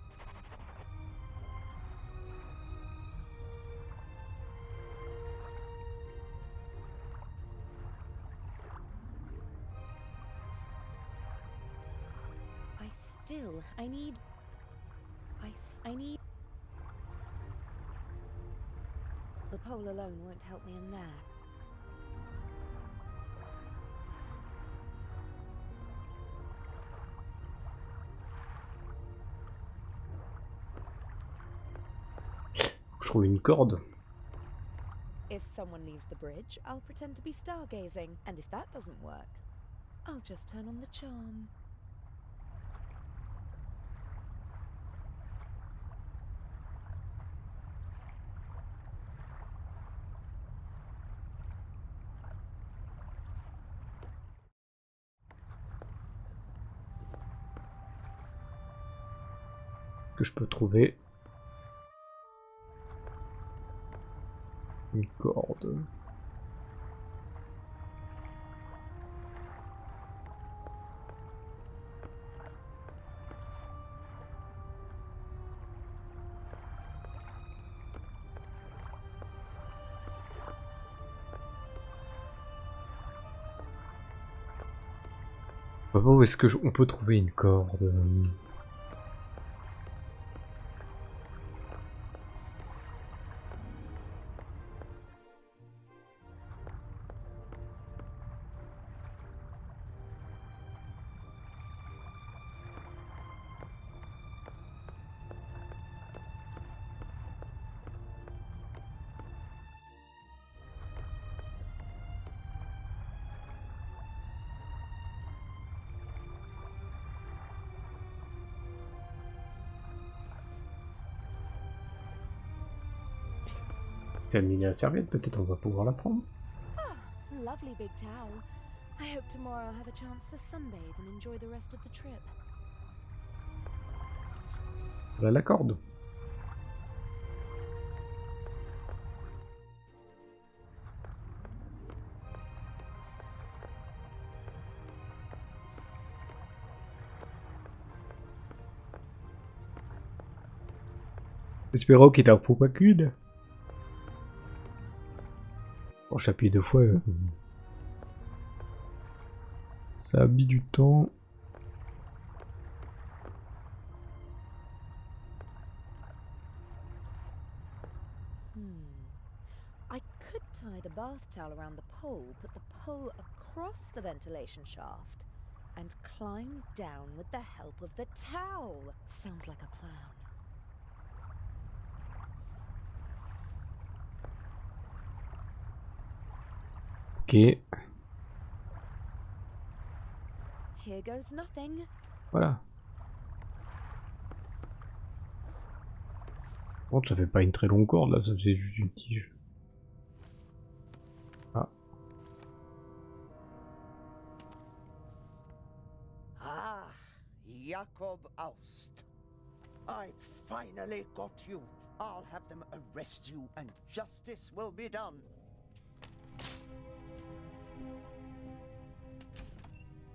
I need... I need... The pole alone won't help me in there. je trouve une corde. If someone leaves the bridge, I'll pretend to be stargazing, and if that doesn't work, I'll just turn on the charm. Que je peux trouver une corde. Où est-ce que on peut trouver une corde? C'est une mini serviette, peut-être on va pouvoir la prendre. Ah, lovely big towel. I hope tomorrow I'll have a chance to sunbathe and enjoy the rest of the trip. Voilà la corde. Espérons qu'il n'en faut pas qu'une. Bon, j'appuie 2 fois. Ça a mis du temps. I could tie the bath towel around the pole, put the pole across the ventilation shaft, and climb down with the help of the towel. Sounds like a plan. Ok. Here goes nothing. Voilà. Bon, ça fait pas une très longue corde là, ça faisait juste une tige. Ah. Ah, Jakob Aust. I finally got you. I'll have them arrest you and justice will be done.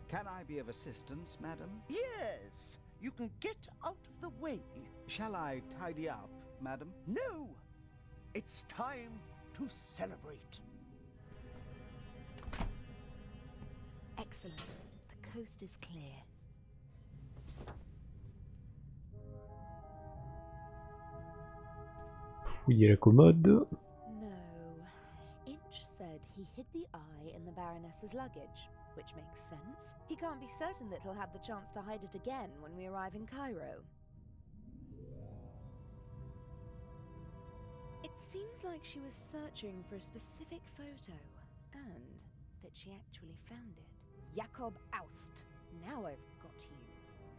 Can I be of assistance, madam? Yes, you can get out of the way. Shall I tidy up, madam? No, it's time to celebrate. Excellent. The coast is clear. Fouiller la commode. No. Inch said he hid the eye in the Baroness's luggage, which makes sense. He can't be certain that he'll have the chance to hide it again when we arrive in Cairo. It seems like she was searching for a specific photo, and that she actually found it. Jakob Aust. Now I've got you,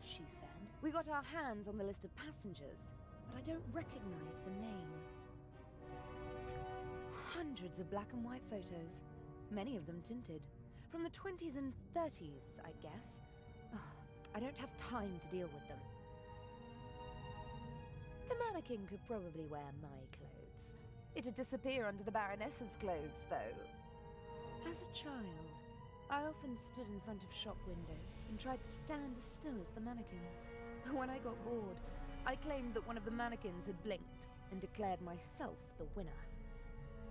she said. We got our hands on the list of passengers, but I don't recognize the name. Hundreds of black and white photos, many of them tinted. From the 20s and 30s, I guess. I don't have time to deal with them. The mannequin could probably wear my clothes. It'd disappear under the Baroness's clothes, though. As a child, I often stood in front of shop windows and tried to stand as still as the mannequins. When I got bored, I claimed that one of the mannequins had blinked and declared myself the winner.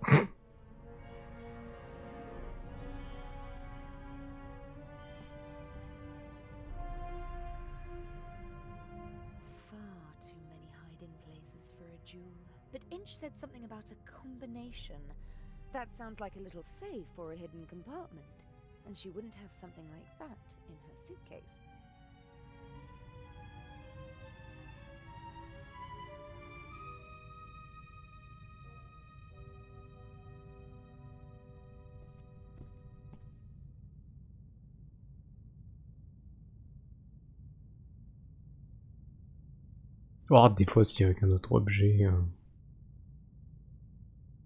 Far too many hiding places for a jewel. But Inch said something about a combination. That sounds like a little safe or a hidden compartment. And she wouldn't have something like that in her suitcase. Oh, des fois, si avec un autre objet,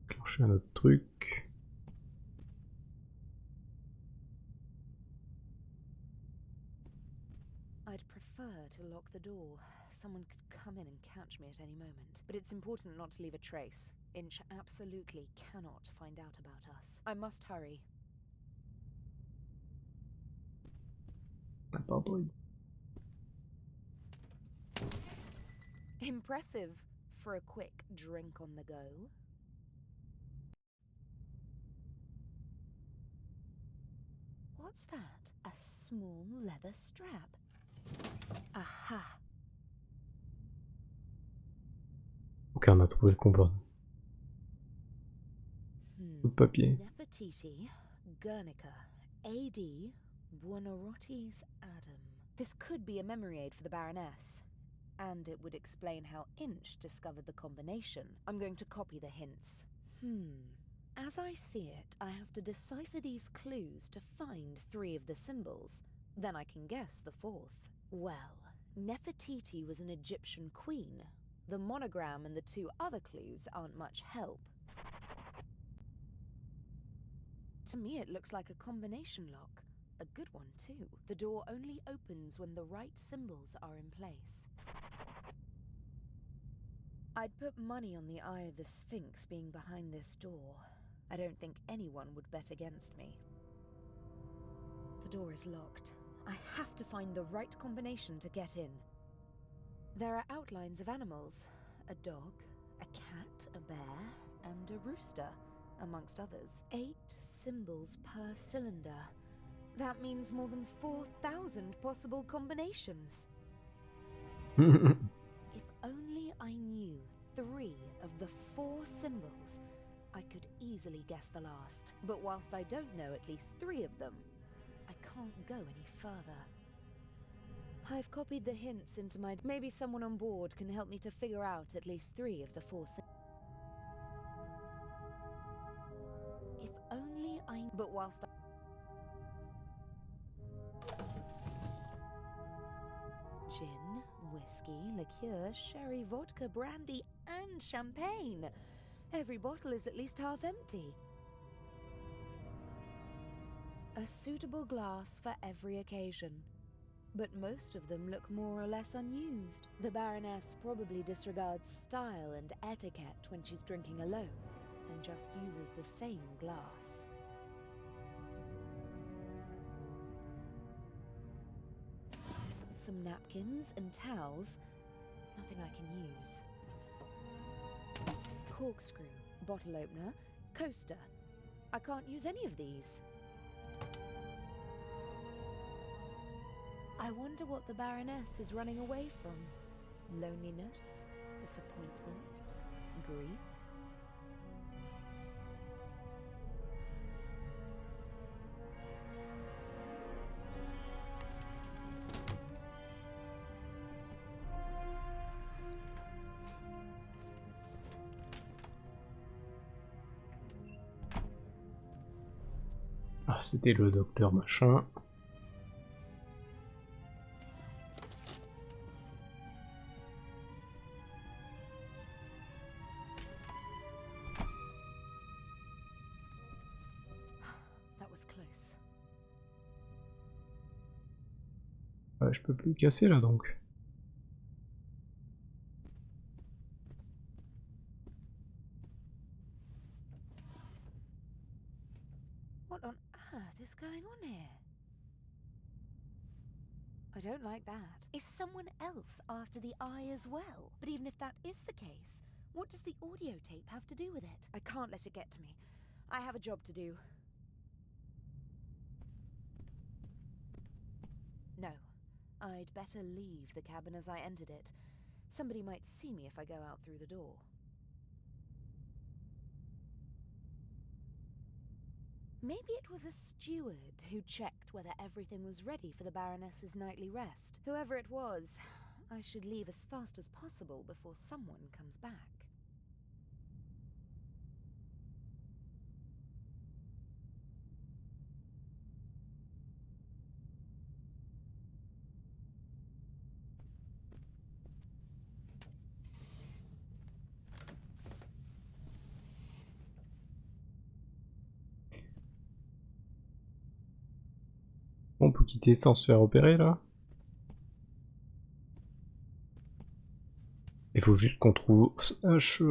déclencher un autre truc. I'd prefer to lock the door. Someone could come in and catch me at any moment. But it's important not to leave a trace. Inch absolutely cannot find out about us. I must hurry. Pardon. Impressive for a quick drink on the go. What's that? A small leather strap. Aha. Ok, on a trouvé le comportement. Tout de papier. Nefertiti, Guernica, A.D., Buonarroti's Adam. This could be a memory aid for the Baroness. And it would explain how Inch discovered the combination. I'm going to copy the hints. As I see it, I have to decipher these clues to find 3 of the symbols. Then I can guess the 4th. Well, Nefertiti was an Egyptian queen. The monogram and the 2 other clues aren't much help. To me, it looks like a combination lock. A good one, too. The door only opens when the right symbols are in place. I'd put money on the Eye of the Sphinx being behind this door. I don't think anyone would bet against me. The door is locked. I have to find the right combination to get in. There are outlines of animals. A dog, a cat, a bear, and a rooster, amongst others. 8 symbols per cylinder. That means more than 4,000 possible combinations. If only I knew 3 of the 4 symbols, I could easily guess the last. But whilst I don't know at least 3 of them, I can't go any further. I've copied the hints into my... Maybe someone on board can help me to figure out at least 3 of the 4 symbols. If only I... But whilst I... Gin, whiskey, liqueur, sherry, vodka, brandy, and champagne. Every bottle is at least half empty. A suitable glass for every occasion. But most of them look more or less unused. The Baroness probably disregards style and etiquette when she's drinking alone, and just uses the same glass. Some napkins and towels. Nothing I can use. Corkscrew, bottle opener, coaster. I can't use any of these. I wonder what the Baroness is running away from. Loneliness, disappointment, grief. Ah, c'était le docteur machin. That was close. Je peux plus casser là donc. What on earth is going on here? I don't like that. Is someone else after the eye as well? But even if that is the case, what does the audio tape have to do with it? I can't let it get to me. I have a job to do. No. I'd better leave the cabin as I entered it. Somebody might see me if I go out through the door. Maybe it was a steward who checked whether everything was ready for the Baroness's nightly rest. Whoever it was, I should leave as fast as possible before someone comes back. On peut quitter sans se faire repérer là. Il faut juste qu'on trouve H.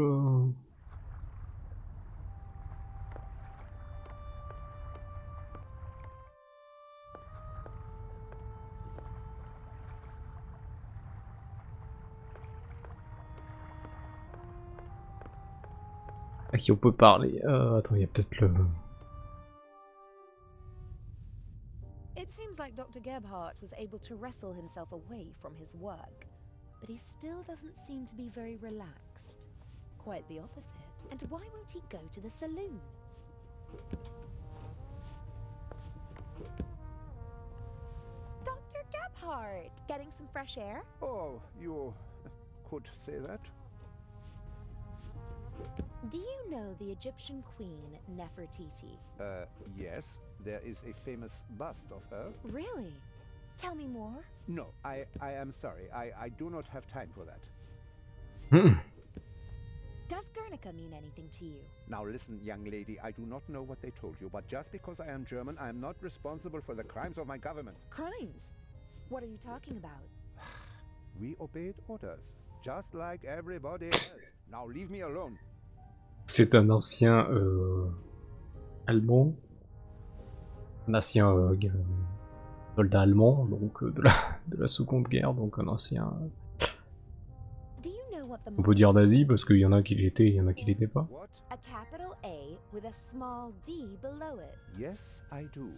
À qui on peut parler. Attends, il y a peut-être le... It seems like Dr. Gebhardt was able to wrestle himself away from his work, but he still doesn't seem to be very relaxed. Quite the opposite. And why won't he go to the saloon? Dr. Gebhardt! Getting some fresh air? Oh, you could say that. Do you know the Egyptian queen Nefertiti? Yes. There is a famous bust of her. Really? Tell me more. No, I am sorry. I do not have time for that. Does Guernica mean anything to you? Now listen, young lady, I do not know what they told you, but just because I am German, I am not responsible for the crimes of my government. Crimes? What are you talking about? We obeyed orders, just like everybody else. Now leave me alone. C'est un ancien allemand. Un ancien soldat allemand, donc de la Seconde Guerre, donc un ancien... On peut dire nazi parce qu'il y en a qui l'étaient, il y en a qui l'étaient pas. A capital A with a small d below it. Yes, I do.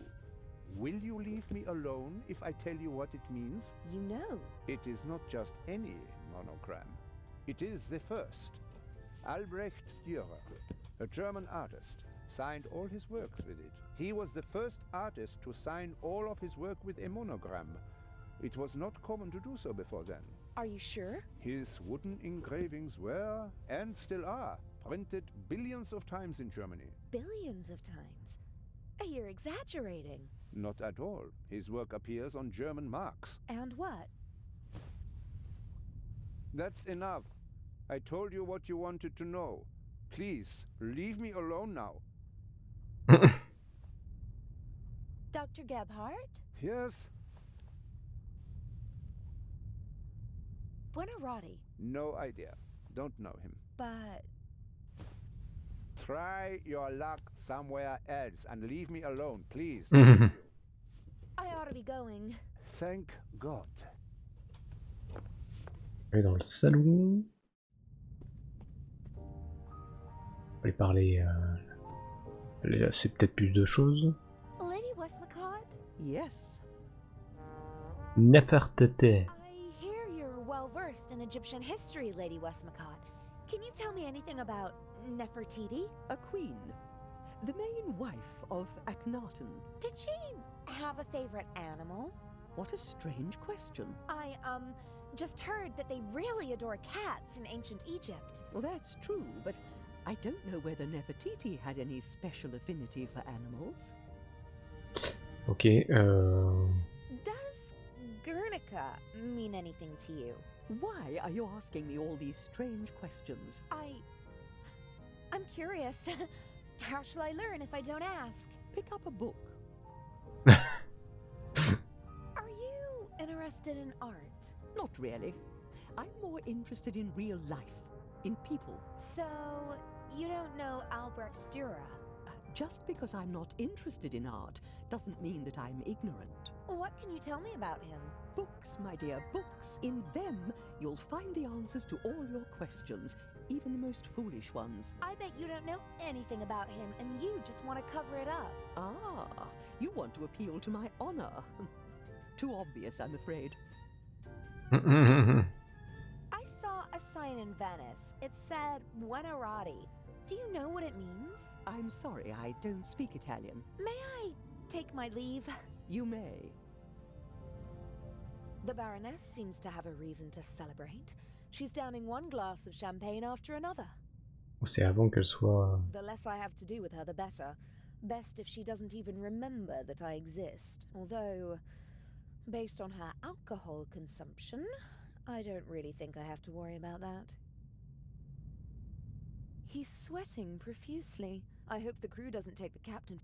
Will you leave me alone if I tell you what it means? You know. It is not just any monogram. It is the first. Albrecht Dürer, a German artist, signed all his works with it. He was the first artist to sign all of his work with a monogram. It was not common to do so before then. Are you sure? His wooden engravings were, and still are, printed billions of times in Germany. Billions of times? You're exaggerating. Not at all. His work appears on German marks. And what? That's enough. I told you what you wanted to know. Please, leave me alone now. Dr. Gebhardt? Yes? Buonarroti. No idea. Don't know him. But... Try your luck somewhere else and leave me alone, please. I ought to be going. Thank God. Aller dans le salon. On va aller parler... c'est peut-être plus de choses. Lady Westmacott? Yes. Nefertiti. I hear you're well versed in Egyptian history, Lady Westmacott. Can you tell me anything about Nefertiti? A queen. The main wife of Akhenaten. Did she have a favorite animal? What a strange question. I, just heard that they really adore cats in ancient Egypt. Well, that's true, but I don't know whether Nefertiti had any special affinity for animals. Ok, Does Guernica mean anything to you? Why are you asking me all these strange questions? I'm curious. How shall I learn if I don't ask? Pick up a book. Are you interested in art? Not really. I'm more interested in real life, in people. So, you don't know Albrecht Dürer? Just because I'm not interested in art doesn't mean that I'm ignorant. What can you tell me about him? Books, my dear, books. In them, you'll find the answers to all your questions, even the most foolish ones. I bet you don't know anything about him, and you just want to cover it up. Ah, you want to appeal to my honor. Too obvious, I'm afraid. I saw a sign in Venice. It said Buonarroti. Do you know what it means? I'm sorry, I don't speak Italian. May I take my leave? You may. The Baroness seems to have a reason to celebrate. She's downing one glass of champagne after another. C'est avant qu'elle soit... The less I have to do with her, the better. Best if she doesn't even remember that I exist. Although, based on her alcohol consumption, I don't really think I have to worry about that. He's sweating profusely. I hope the crew doesn't take the captain.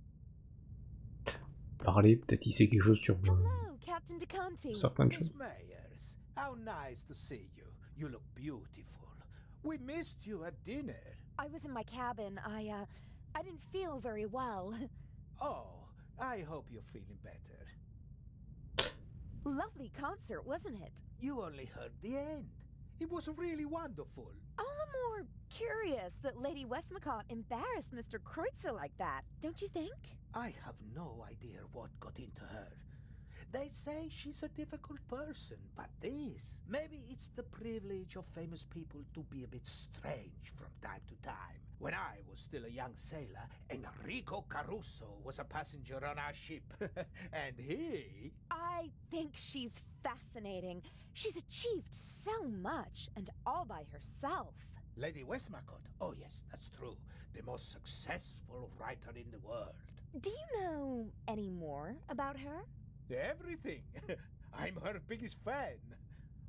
parler, peut-être il sait quelque chose sur Hello, Captain DeConti. certaines choses. Miss Myers, how nice to see you. You look beautiful. We missed you at dinner. I was in my cabin. I didn't feel very well. Oh, I hope you're feeling better. Lovely concert, wasn't it? You only heard the end. It was really wonderful. All the more curious that Lady Westmacott embarrassed Mr. Kreutzer like that, don't you think? I have no idea what got into her. They say she's a difficult person, but maybe it's the privilege of famous people to be a bit strange from time to time. When I was still a young sailor, Enrico Caruso was a passenger on our ship, and he... I think she's fascinating. She's achieved so much, and all by herself. Lady Westmacott, oh yes, that's true. The most successful writer in the world. Do you know any more about her? Everything. I'm her biggest fan.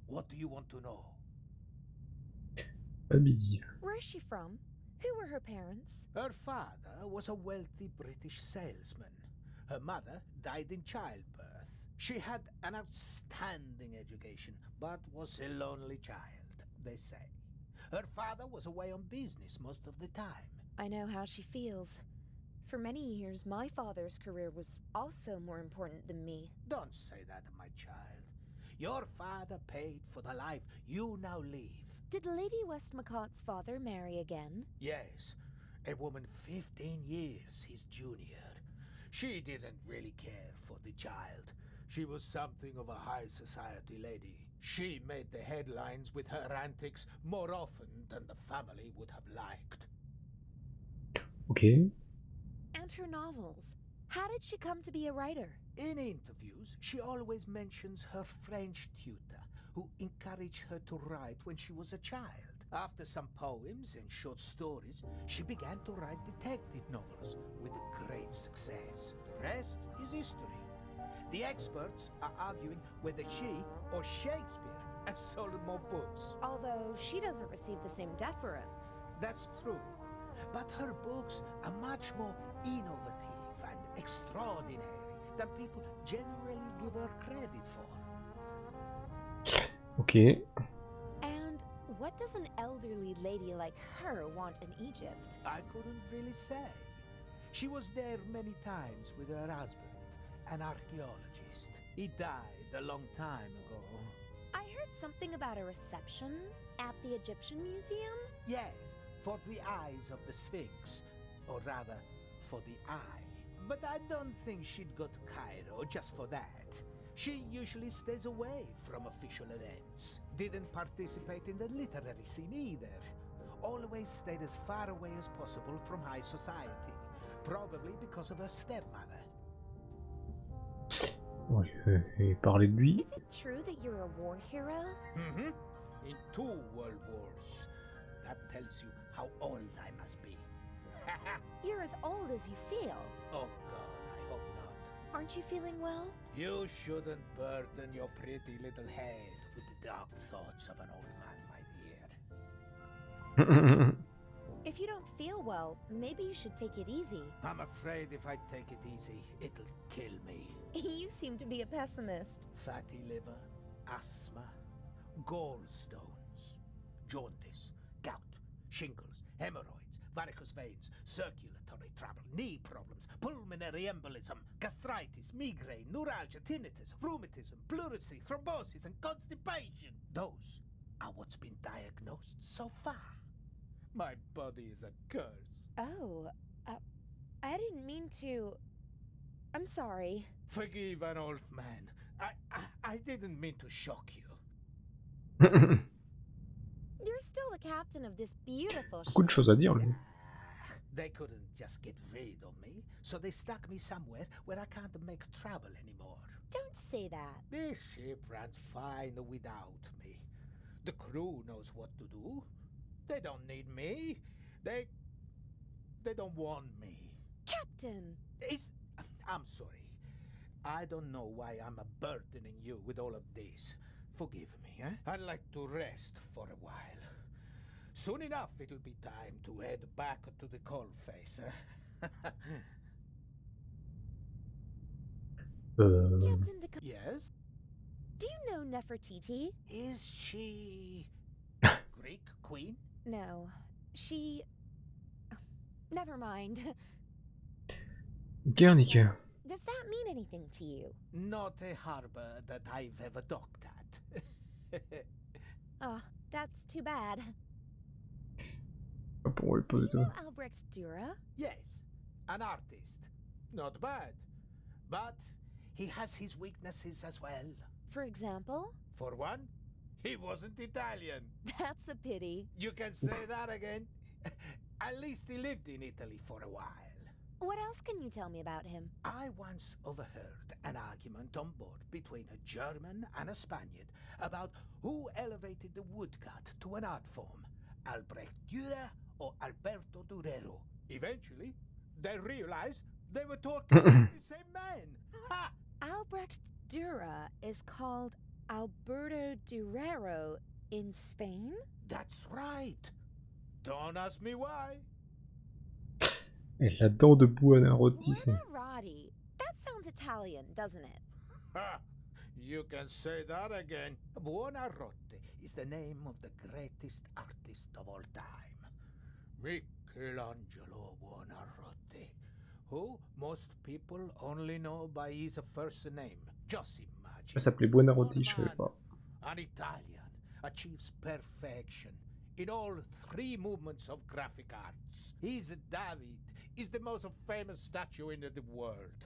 What do you want to know? Abby. Where is she from? Who were her parents? Her father was a wealthy British salesman. Her mother died in childbirth. She had an outstanding education, but was a lonely child, they say. Her father was away on business most of the time. I know how she feels. For many years, my father's career was also more important than me. Don't say that, my child. Your father paid for the life you now live. Did Lady Westmacott's father marry again? Yes, a woman 15 years his junior. She didn't really care for the child. She was something of a high society lady. She made the headlines with her antics more often than the family would have liked. Okay. And her novels. How did she come to be a writer? In interviews, she always mentions her French tutor, who encouraged her to write when she was a child. After some poems and short stories, she began to write detective novels with great success. The rest is history. The experts are arguing whether she or Shakespeare has sold more books. Although she doesn't receive the same deference. That's true. But her books are much more innovative and extraordinary than people generally give her credit for. Okay. And what does an elderly lady like her want in Egypt? I couldn't really say. She was there many times with her husband, an archaeologist. He died a long time ago. I heard something about a reception at the Egyptian Museum? Yes, for the eyes of the Sphinx. Or rather, for the eye. But I don't think she'd go to Cairo just for that. She usually stays away from official events. Didn't participate in the literary scene either. Always stayed as far away as possible from high society. Probably because of her stepmother. Ouais, et parler de lui. Is it true that you're a war hero? Mm-hmm. In 2 world wars. That tells you how old I must be. You're as old as you feel. Oh God, I hope not. Aren't you feeling well? You shouldn't burden your pretty little head with the dark thoughts of an old man, my dear. If you don't feel well, maybe you should take it easy. I'm afraid if I take it easy, it'll kill me. You seem to be a pessimist. Fatty liver, asthma, gallstones, jaundice, gout, shingles, hemorrhoids, varicose veins, circulatory trouble, knee problems, pulmonary embolism, gastritis, migraine, neuralgia, tinnitus, rheumatism, pleurisy, thrombosis, and constipation. Those are what's been diagnosed so far. My body is a curse. Oh, I didn't mean to... I'm sorry. Forgive an old man. I didn't mean to shock you. You're still the captain of this beautiful Beaucoup de choses à dire, lui. They couldn't just get rid of me, so they stuck me somewhere where I can't make trouble anymore. Don't say that. This ship runs fine without me. The crew knows what to do. They don't need me. They don't want me. Captain! I'm sorry. I don't know why I'm burdening you with all of this. Forgive me, eh? I'd like to rest for a while. Soon enough it'll be time to head back to the coalface. Captain Deca- Yes? Do you know Nefertiti? Is she Greek queen? No. She... oh, never mind. Guernica. Does that mean anything to you? Not a harbor that I've ever docked at. Ah, that's too bad. Pour le Do you poteau. know Albrecht Dürer? Yes, an artist. Not bad. But he has his weaknesses as well. For example? For one, he wasn't Italian. That's a pity. You can say that again. At least he lived in Italy for a while. What else can you tell me about him? I once overheard an argument on board between a German and a Spaniard about who elevated the woodcut to an art form, Albrecht Dürer or Alberto Durero. Eventually, they realized they were talking about the same man. Ha! Albrecht Dürer is called Alberto Durero in Spain? That's right. Don't ask me why. Et la dent de Buonarroti, c'est... Buonarroti. That sounds Italian, doesn't it? Ha! You can say that again. Buonarroti is the name of the greatest artist of all time, Michelangelo Buonarroti, who most people only know by his first name. Just imagine. Ça s'appelait Buonarroti, je savais pas. An Italian achieves perfection in all three movements of graphic arts. His David is the most famous statue in the world.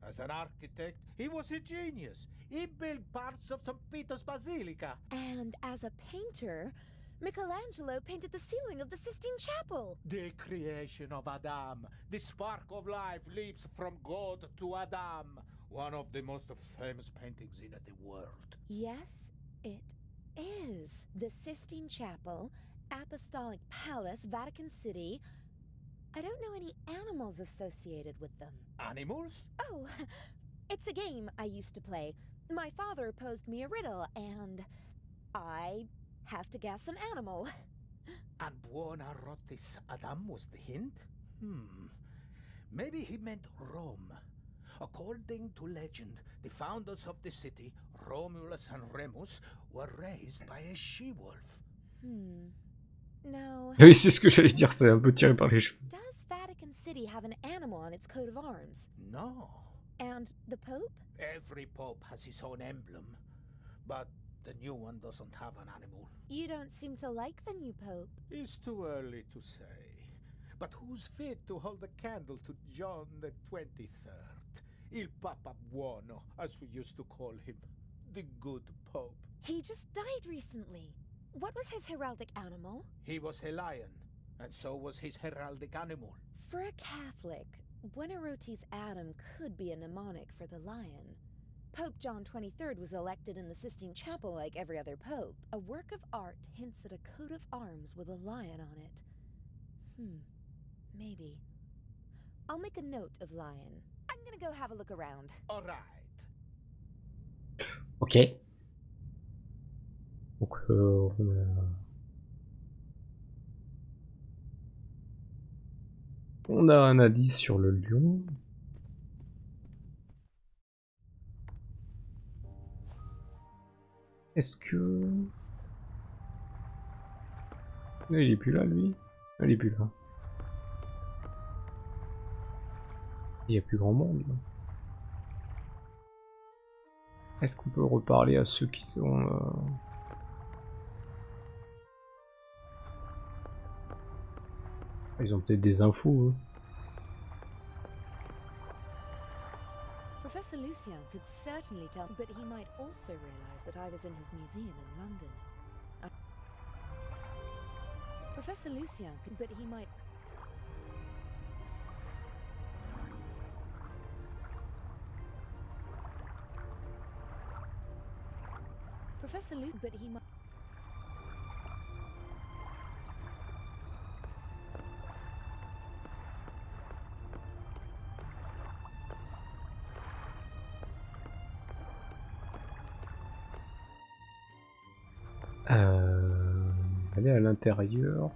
As an architect, he was a genius. He built parts of St. Peter's Basilica. And as a painter, Michelangelo painted the ceiling of the Sistine Chapel. The creation of Adam. The spark of life leaps from God to Adam. One of the most famous paintings in the world. Yes, it is. The Sistine Chapel, Apostolic Palace, Vatican City. I don't know any animals associated with them. Animals? Oh, it's a game I used to play. My father posed me a riddle, and I have to guess an animal. And Buonarroti's Adam was the hint? Maybe he meant Rome. According to legend, the founders of the city, Romulus and Remus, were raised by a she-wolf. No. Oui, c'est ce que j'allais dire, c'est un peu tiré par les cheveux. Does Vatican City have an animal on its coat of arms? No. And the Pope? Every pope has his own emblem, but the new one doesn't have an animal. You don't seem to like the new Pope. It's too early to say. But who's fit to hold a candle to John the 23rd? Il Papa Buono, as we used to call him. The good Pope. He just died recently. What was his heraldic animal? He was a lion, and so was his heraldic animal. For a Catholic, Buonarroti's Adam could be a mnemonic for the lion. Pope John XXIII was elected in the Sistine Chapel like every other pope. A work of art hints at a coat of arms with a lion on it. Maybe. I'll make a note of lion. I'm gonna go have a look around. All right. Ok. Donc on a un indice sur le lion. Est-ce que... Il est plus là, lui. Il est plus là. Il n'y a plus grand monde, là. Est-ce qu'on peut reparler à ceux qui sont... Ils ont peut-être des infos, eux. Professor Lucien could certainly tell, but he might also realize that I was in his museum in London. Professor Lucien could, but he might... Professor Lucien, but he might... Aller à l'intérieur.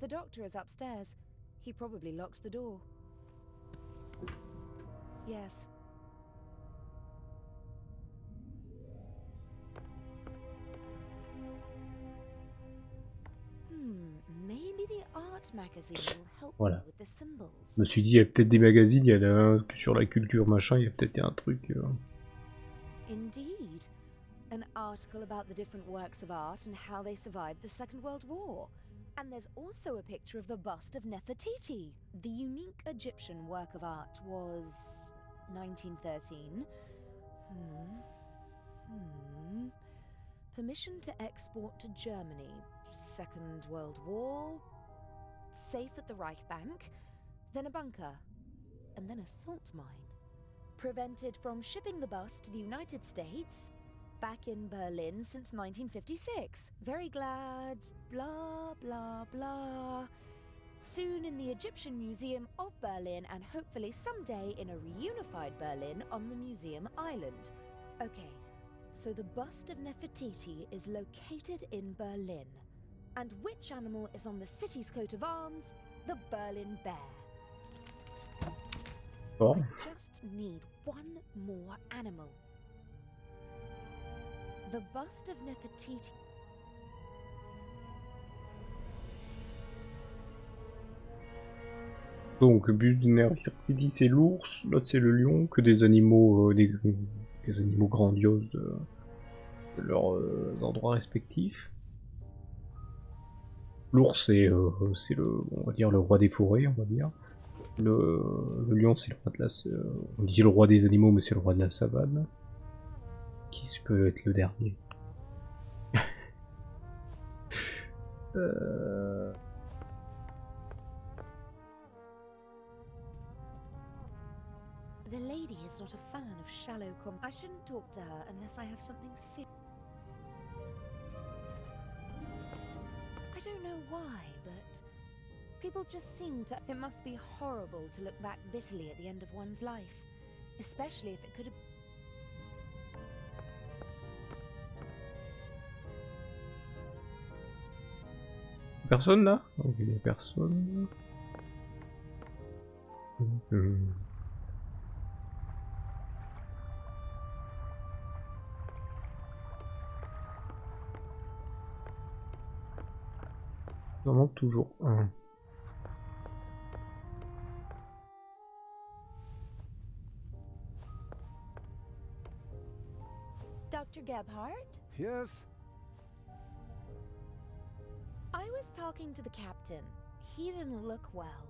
The doctor is upstairs. He probably locked the door. Yes. Maybe the art magazine will help Voilà. me with the symbols. Je me suis dit, il y a peut-être des magazines, il y a un sur la culture machin, il y a peut-être un truc. Indeed. An article about the different works of art and how they survived the Second World War. And there's also a picture of the bust of Nefertiti. The unique Egyptian work of art was 1913. Permission to export to Germany. Second World War. Safe at the Reich Bank. Then a bunker. And then a salt mine. Prevented from shipping the bust to the United States. Back in Berlin since 1956. Very glad, blah, blah, blah. Soon in the Egyptian Museum of Berlin and hopefully someday in a reunified Berlin on the Museum Island. Okay, so the bust of Nefertiti is located in Berlin. And which animal is on the city's coat of arms? The Berlin Bear. Oh. I just need one more animal. The bust of Nefertiti. Donc, le buste de Nefertiti, c'est l'ours, l'autre c'est le lion, que des animaux, des animaux grandioses de leurs endroits respectifs. L'ours c'est le, on va dire, le roi des forêts, on va dire. Le lion c'est le roi de la, on dit le roi des animaux, mais c'est le roi de la savane. Qui peut être le dernier? The lady is not a fan of shallow I shouldn't talk to her unless I have something serious. I don't know why, but people just seem to. It must be horrible to look back bitterly at the end of one's life, especially if it could have. Personne là? Ok, il y a personne. Il en manque toujours un. Dr. Gebhardt? Yes? I was talking to the captain. He didn't look well.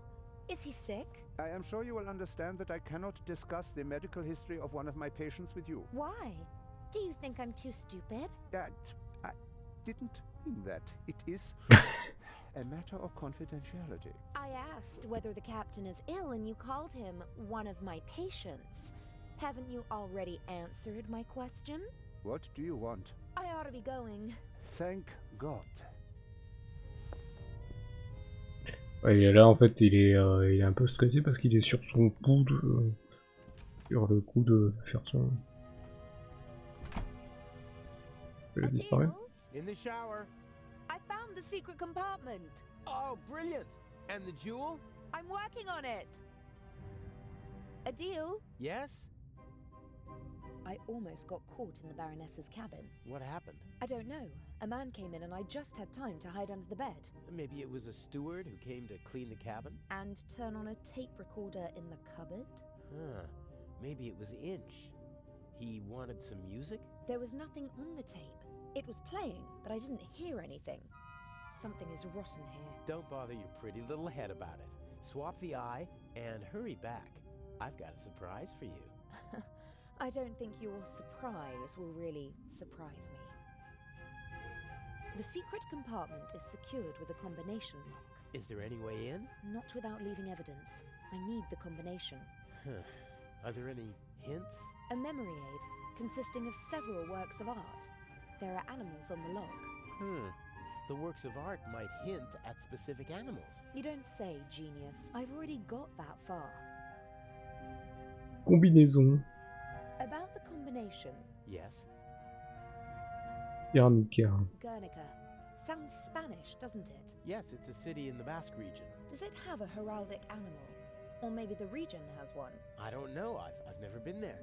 Is he sick? I am sure you will understand that I cannot discuss the medical history of one of my patients with you. Why? Do you think I'm too stupid? I didn't mean that. It is a matter of confidentiality. I asked whether the captain is ill and you called him one of my patients. Haven't you already answered my question? What do you want? I ought to be going. Thank God. Ouais, et là en fait il est un peu stressé parce qu'il est sur son coup de... sur le coup de faire son... Il disparaît. In the shower. I found the secret compartment. Oh, brilliant! And the jewel? I'm working on it. A deal? Yes? I almost got caught in the Baroness's cabin. What happened? I don't know. A man came in and I just had time to hide under the bed. Maybe it was a steward who came to clean the cabin? And turn on a tape recorder in the cupboard? Huh. Maybe it was Inch. He wanted some music? There was nothing on the tape. It was playing, but I didn't hear anything. Something is rotten here. Don't bother your pretty little head about it. Swap the eye and hurry back. I've got a surprise for you. I don't think your surprise will really surprise me. The secret compartment is secured with a combination lock. Is there any way in? Not without leaving evidence. I need the combination. Are there any hints? A memory aid consisting of several works of art. There are animals on the log. The works of art might hint at specific animals. You don't say, genius. I've already got that far. Combinaison. About the combination. Yes. Guernica. Guernica. Sounds Spanish, doesn't it? Yes, it's a city in the Basque region. Does it have a heraldic animal? Or maybe the region has one? I don't know. I've never been there.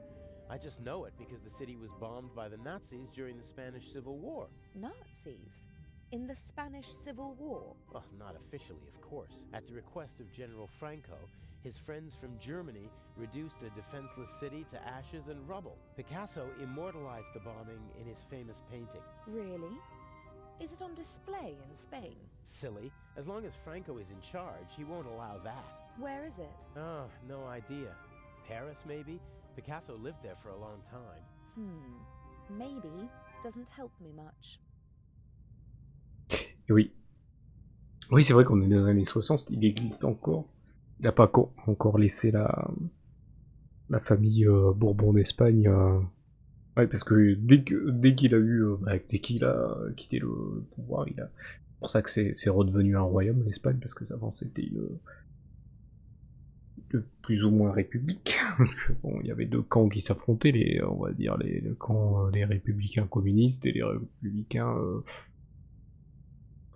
I just know it because the city was bombed by the Nazis during the Spanish Civil War. Nazis? In the Spanish Civil War? Well, not officially, of course. At the request of General Franco, his friends from Germany reduced a defenseless city to ashes and rubble. Picasso immortalized the bombing in his famous painting. Really? Is it on display in Spain? Silly. As long as Franco is in charge, he won't allow that. Where is it? Oh, no idea. Paris, maybe? Picasso lived there for a long time. Maybe doesn't help me much. Et oui. Oui, c'est vrai qu'on est dans les années 60, il existe encore. Il n'a pas encore laissé la famille Bourbon d'Espagne. Ouais, parce que dès qu'il a eu, dès qu'il a quitté le pouvoir, c'est pour ça que c'est redevenu un royaume, l'Espagne, parce que avant c'était plus ou moins république. Parce que bon, il y avait deux camps qui s'affrontaient, on va dire le camp des républicains communistes et les républicains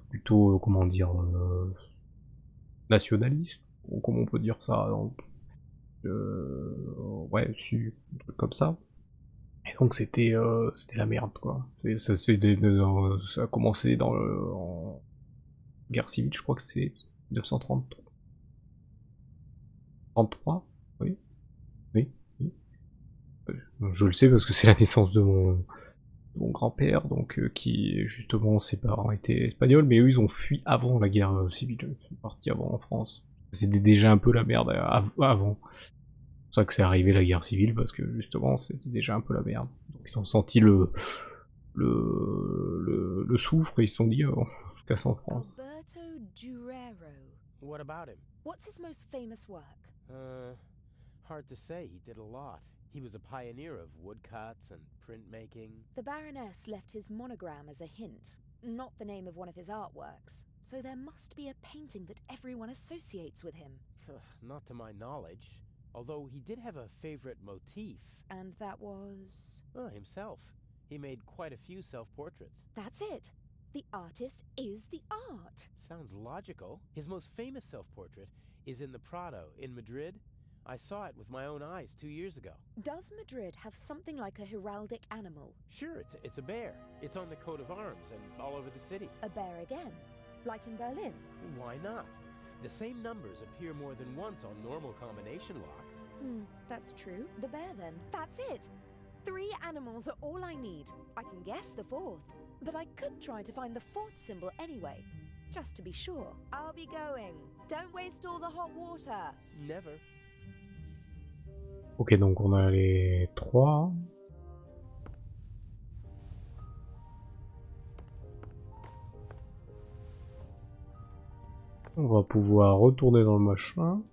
plutôt, comment dire, nationalistes, ou comment on peut dire ça, ouais, un truc comme ça. Et donc c'était la merde, quoi. Ça a commencé en guerre civile, je crois que c'est 1933. 33, oui. Je le sais parce que c'est la naissance de mon grand-père, donc qui justement ses parents étaient espagnols, mais eux ils ont fui avant la guerre civile, ils sont partis avant en France. C'était déjà un peu la merde avant. C'est pour ça que c'est arrivé la guerre civile, parce que justement c'était déjà un peu la merde. Donc ils ont senti le soufre et ils se sont dit on se casse en France. Alberto Durero. What about him? What's his most famous work? Hard to say. He did a lot. He was a pioneer of woodcuts and printmaking. The Baroness left his monogram as a hint, not the name of one of his artworks. So there must be a painting that everyone associates with him. Not to my knowledge. Although he did have a favorite motif. And that was? Himself. He made quite a few self-portraits. That's it. The artist is the art. Sounds logical. His most famous self-portrait is in the Prado in Madrid. I saw it with my own eyes 2 years ago. Does Madrid have something like a heraldic animal? Sure, it's a bear. It's on the coat of arms and all over the city. A bear again? Like in Berlin? Why not? The same numbers appear more than once on normal combination locks. That's true. The bear then. That's it! 3 animals are all I need. I can guess the 4th. But I could try to find the 4th symbol anyway. Just to be sure. I'll be going. Don't waste all the hot water. Never. Ok, donc on a les 3. On va pouvoir retourner dans le machin.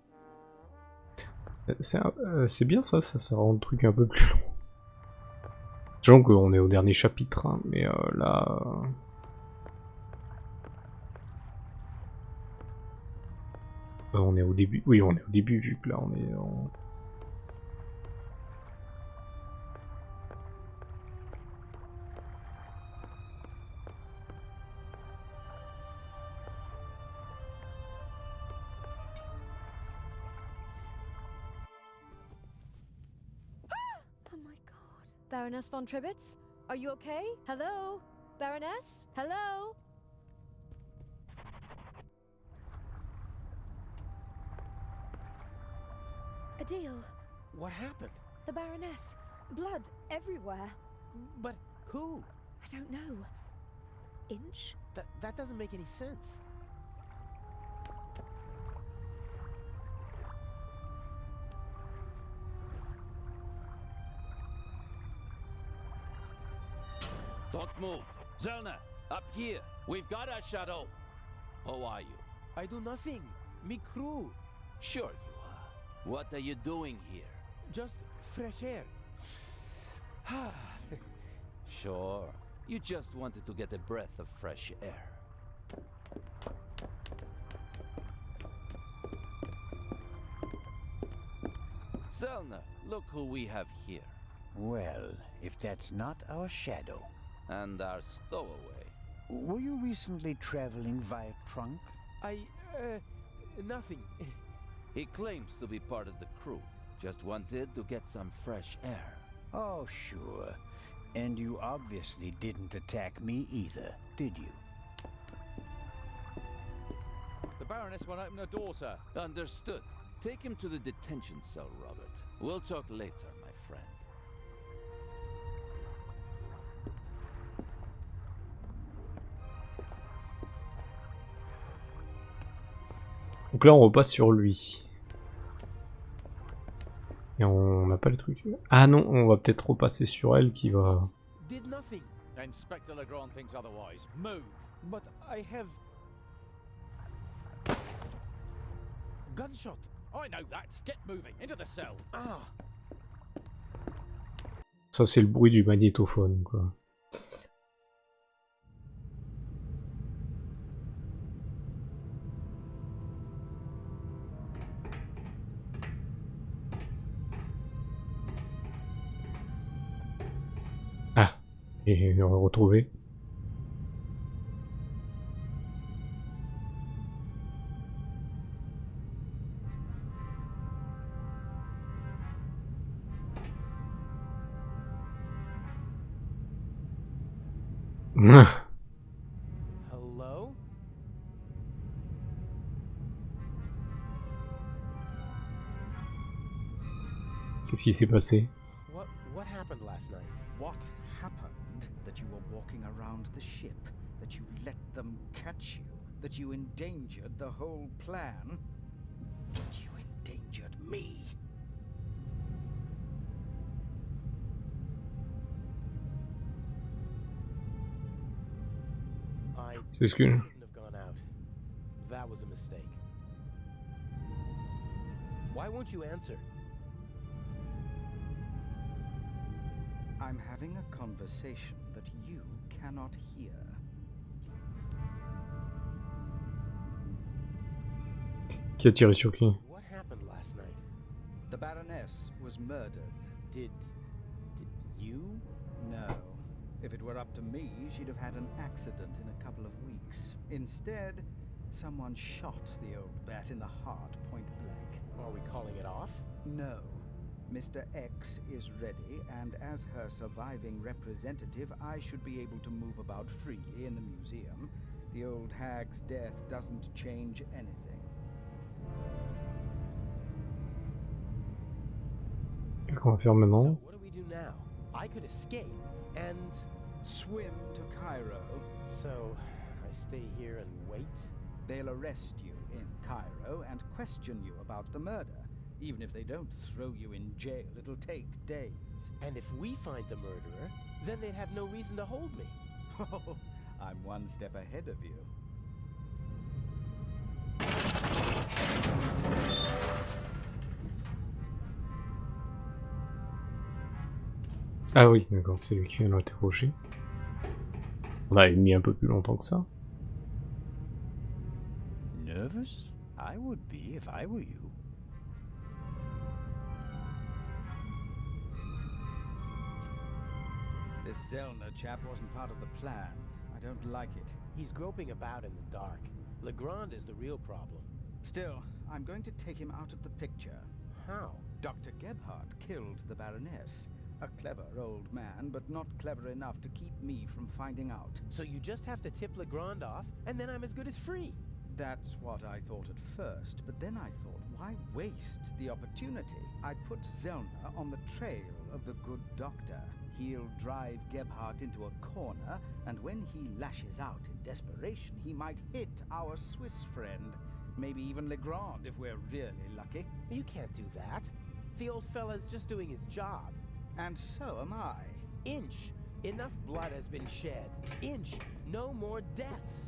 C'est bien ça rend le truc un peu plus long. Sachant qu'on est au dernier chapitre, hein, mais là... on est au début. Oui, on est au début, vu que là on est en... Baroness von Tribitz? Are you okay? Hello? Baroness? Hello? Adil. What happened? The Baroness. Blood everywhere. But who? I don't know. Inch? That doesn't make any sense. Don't move. Zelna, up here. We've got a shadow. How are you? I do nothing. Me crew. Sure you are. What are you doing here? Just fresh air. Sure. You just wanted to get a breath of fresh air. Zelna, look who we have here. Well, if that's not our shadow. And our stowaway. Were you recently traveling via trunk? Nothing. He claims to be part of the crew. Just wanted to get some fresh air. Oh, sure. And you obviously didn't attack me either, did you? The Baroness won't open her door, sir. Understood. Take him to the detention cell, Robert. We'll talk later, my friend. Donc là on repasse sur lui. Et on n'a pas le truc. Ah non, on va peut-être repasser sur elle qui va... Did nothing. Inspector Legrand thinks otherwise. Move. But I have... Gunshot. I know that. Get moving. Into the cell. Ah. Ça c'est le bruit du magnétophone quoi. Ah, et on va retrouver. Hello? Qu'est-ce qui s'est passé? What happened last night? What happened? That you were walking around the ship, that you let them catch you, that you endangered the whole plan, that you endangered me. I C'est ce que... shouldn't have gone out. That was a mistake. Why won't you answer? I'm having a conversation that you cannot hear. Qui a tiré sur qui? What happened last night? The Baroness was murdered. Did you? No. If it were up to me, she'd have had an accident in a couple of weeks. Instead, someone shot the old bat in the heart point blank. Are we calling it off? No. Mr. X is ready, and as her surviving representative, I should be able to move about freely in the museum. The old hag's death doesn't change anything. Qu'est-ce qu'on va faire maintenant? So what do we do now? I could escape and... Swim to Cairo. So, I stay here and wait? They'll arrest you in Cairo and question you about the murder. Even if they don't throw you in jail, it'll take days. And if we find the murderer, then they'd have no reason to hold me. Oh, I'm one step ahead of you. Ah oui, d'accord, c'est lui qui vient l'interroger. On a mis un peu plus longtemps que ça. Nervous? I would be if I were you. This Zellner chap wasn't part of the plan. I don't like it. He's groping about in the dark. Legrand is the real problem. Still, I'm going to take him out of the picture. How? Dr. Gebhardt killed the Baroness. A clever old man, but not clever enough to keep me from finding out. So you just have to tip Legrand off, and then I'm as good as free. That's what I thought at first, but then I thought, why waste the opportunity? I put Zellner on the trail of the good doctor. He'll drive Gebhardt into a corner, and when he lashes out in desperation, he might hit our Swiss friend. Maybe even Legrand, if we're really lucky. You can't do that. The old fella's just doing his job. And so am I. Inch. Enough blood has been shed. Inch. No more deaths.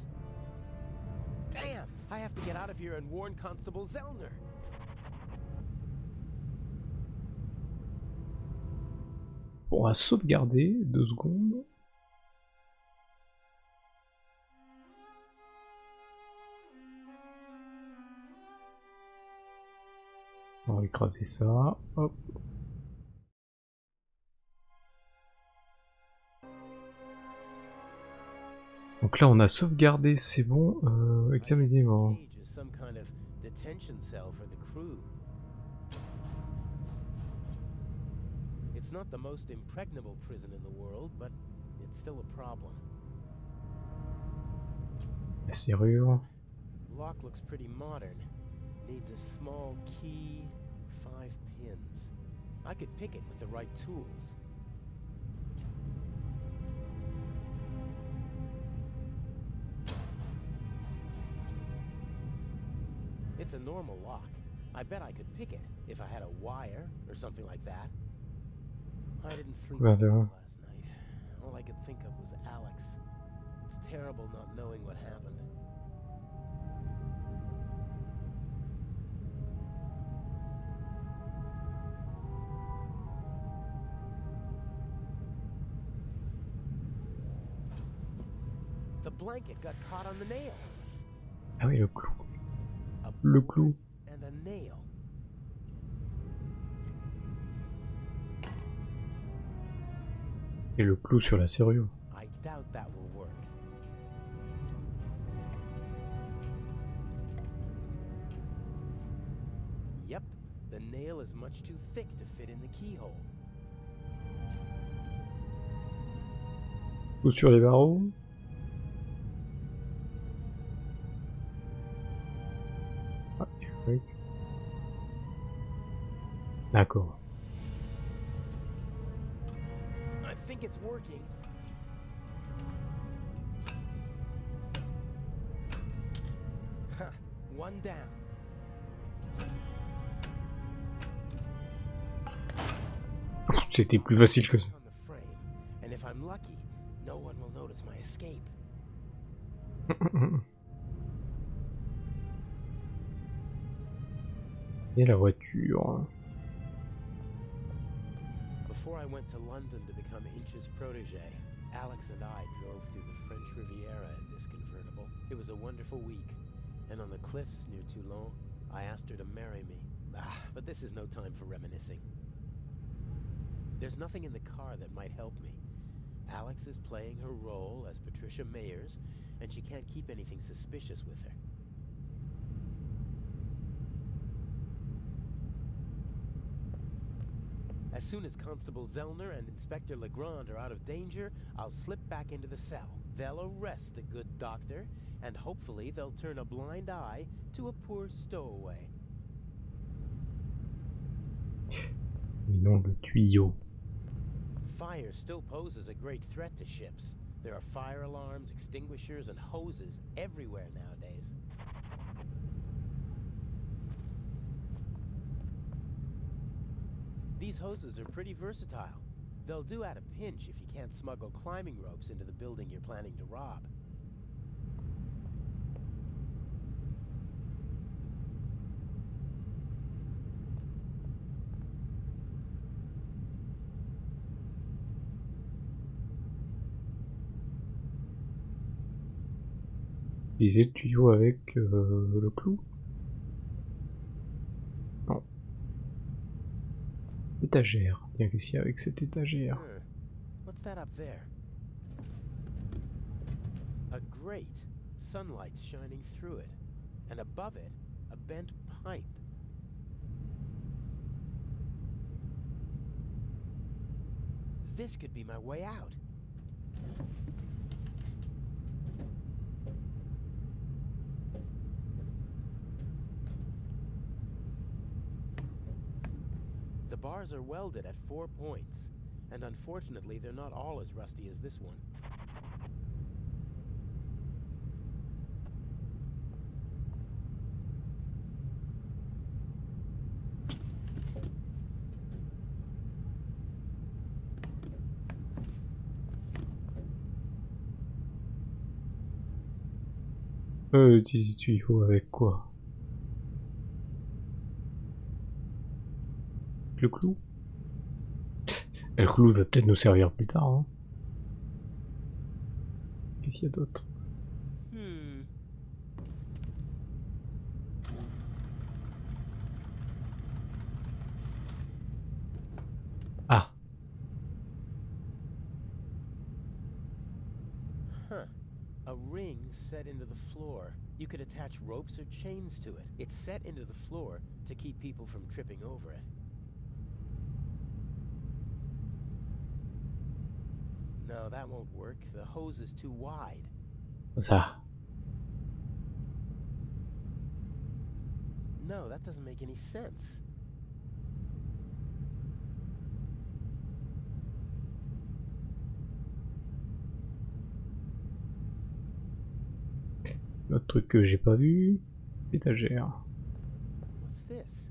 Damn! I have to get out of here and warn Constable Zellner. Bon, on va sauvegarder 2 secondes. On va écraser ça. Hop. Donc là on a sauvegardé, c'est bon. Examinez-moi. Some kind of detention cell for the crew. It's not the most impregnable prison in the world, but it's still a problem. La serrure. Lock looks pretty modern. Needs a small key, 5 pins. I could pick it with the right tools. It's a normal lock. I bet I could pick it if I had a wire or something like that. I didn't sleep well last night. All I could think of was Alex. It's terrible not knowing what happened. The blanket got caught on the nail. Ah oui, le clou. Le clou. And a nail. Et le clou sur la serrure. I doubt that will work. Yep, the nail is much too thick to fit in the keyhole. Clou sur les barreaux. Ah, oui. D'accord. I think it's working. Ha! One down. C'était plus facile que ça. On the frame, and if I'm lucky, no one will notice my escape. Et la voiture. Before I went to London to become Inch's protege, Alex and I drove through the French Riviera in this convertible. It was a wonderful week, and on the cliffs near Toulon, I asked her to marry me. But this is no time for reminiscing. There's nothing in the car that might help me. Alex is playing her role as Patricia Mayers, and she can't keep anything suspicious with her. As soon as Constable Zellner and Inspector Legrand are out of danger, I'll slip back into the cell. They'll arrest the good doctor, and hopefully they'll turn a blind eye to a poor stowaway. Mais non, le tuyau. Fire still poses a great threat to ships. There are fire alarms, extinguishers, and hoses everywhere nowadays. These hoses are pretty versatile. They'll do at a pinch if you can't smuggle climbing ropes into the building you're planning to rob. Utiliser le tuyau avec le clou. Non. Étagère. Tiens, qu'est-ce qu'il y a avec cette étagère? What's that up there? A grate. Sunlight's shining through it. And above it, a bent pipe. This could be my way out. The bars are welded at 4 points, and unfortunately they're not all as rusty as this one. Utiliser le tuyau avec quoi? Le clou? Le clou va peut-être nous servir plus tard. Hein. Qu'est-ce qu'il y a d'autre? Ah. Huh. A set into the floor. You could attach ropes or chains to it. It's set into the floor to keep people from tripping over it. No, that won't work. The hose is too wide. Ça. No, that doesn't make any sense. L'autre truc que j'ai pas vu, étagère. What's this?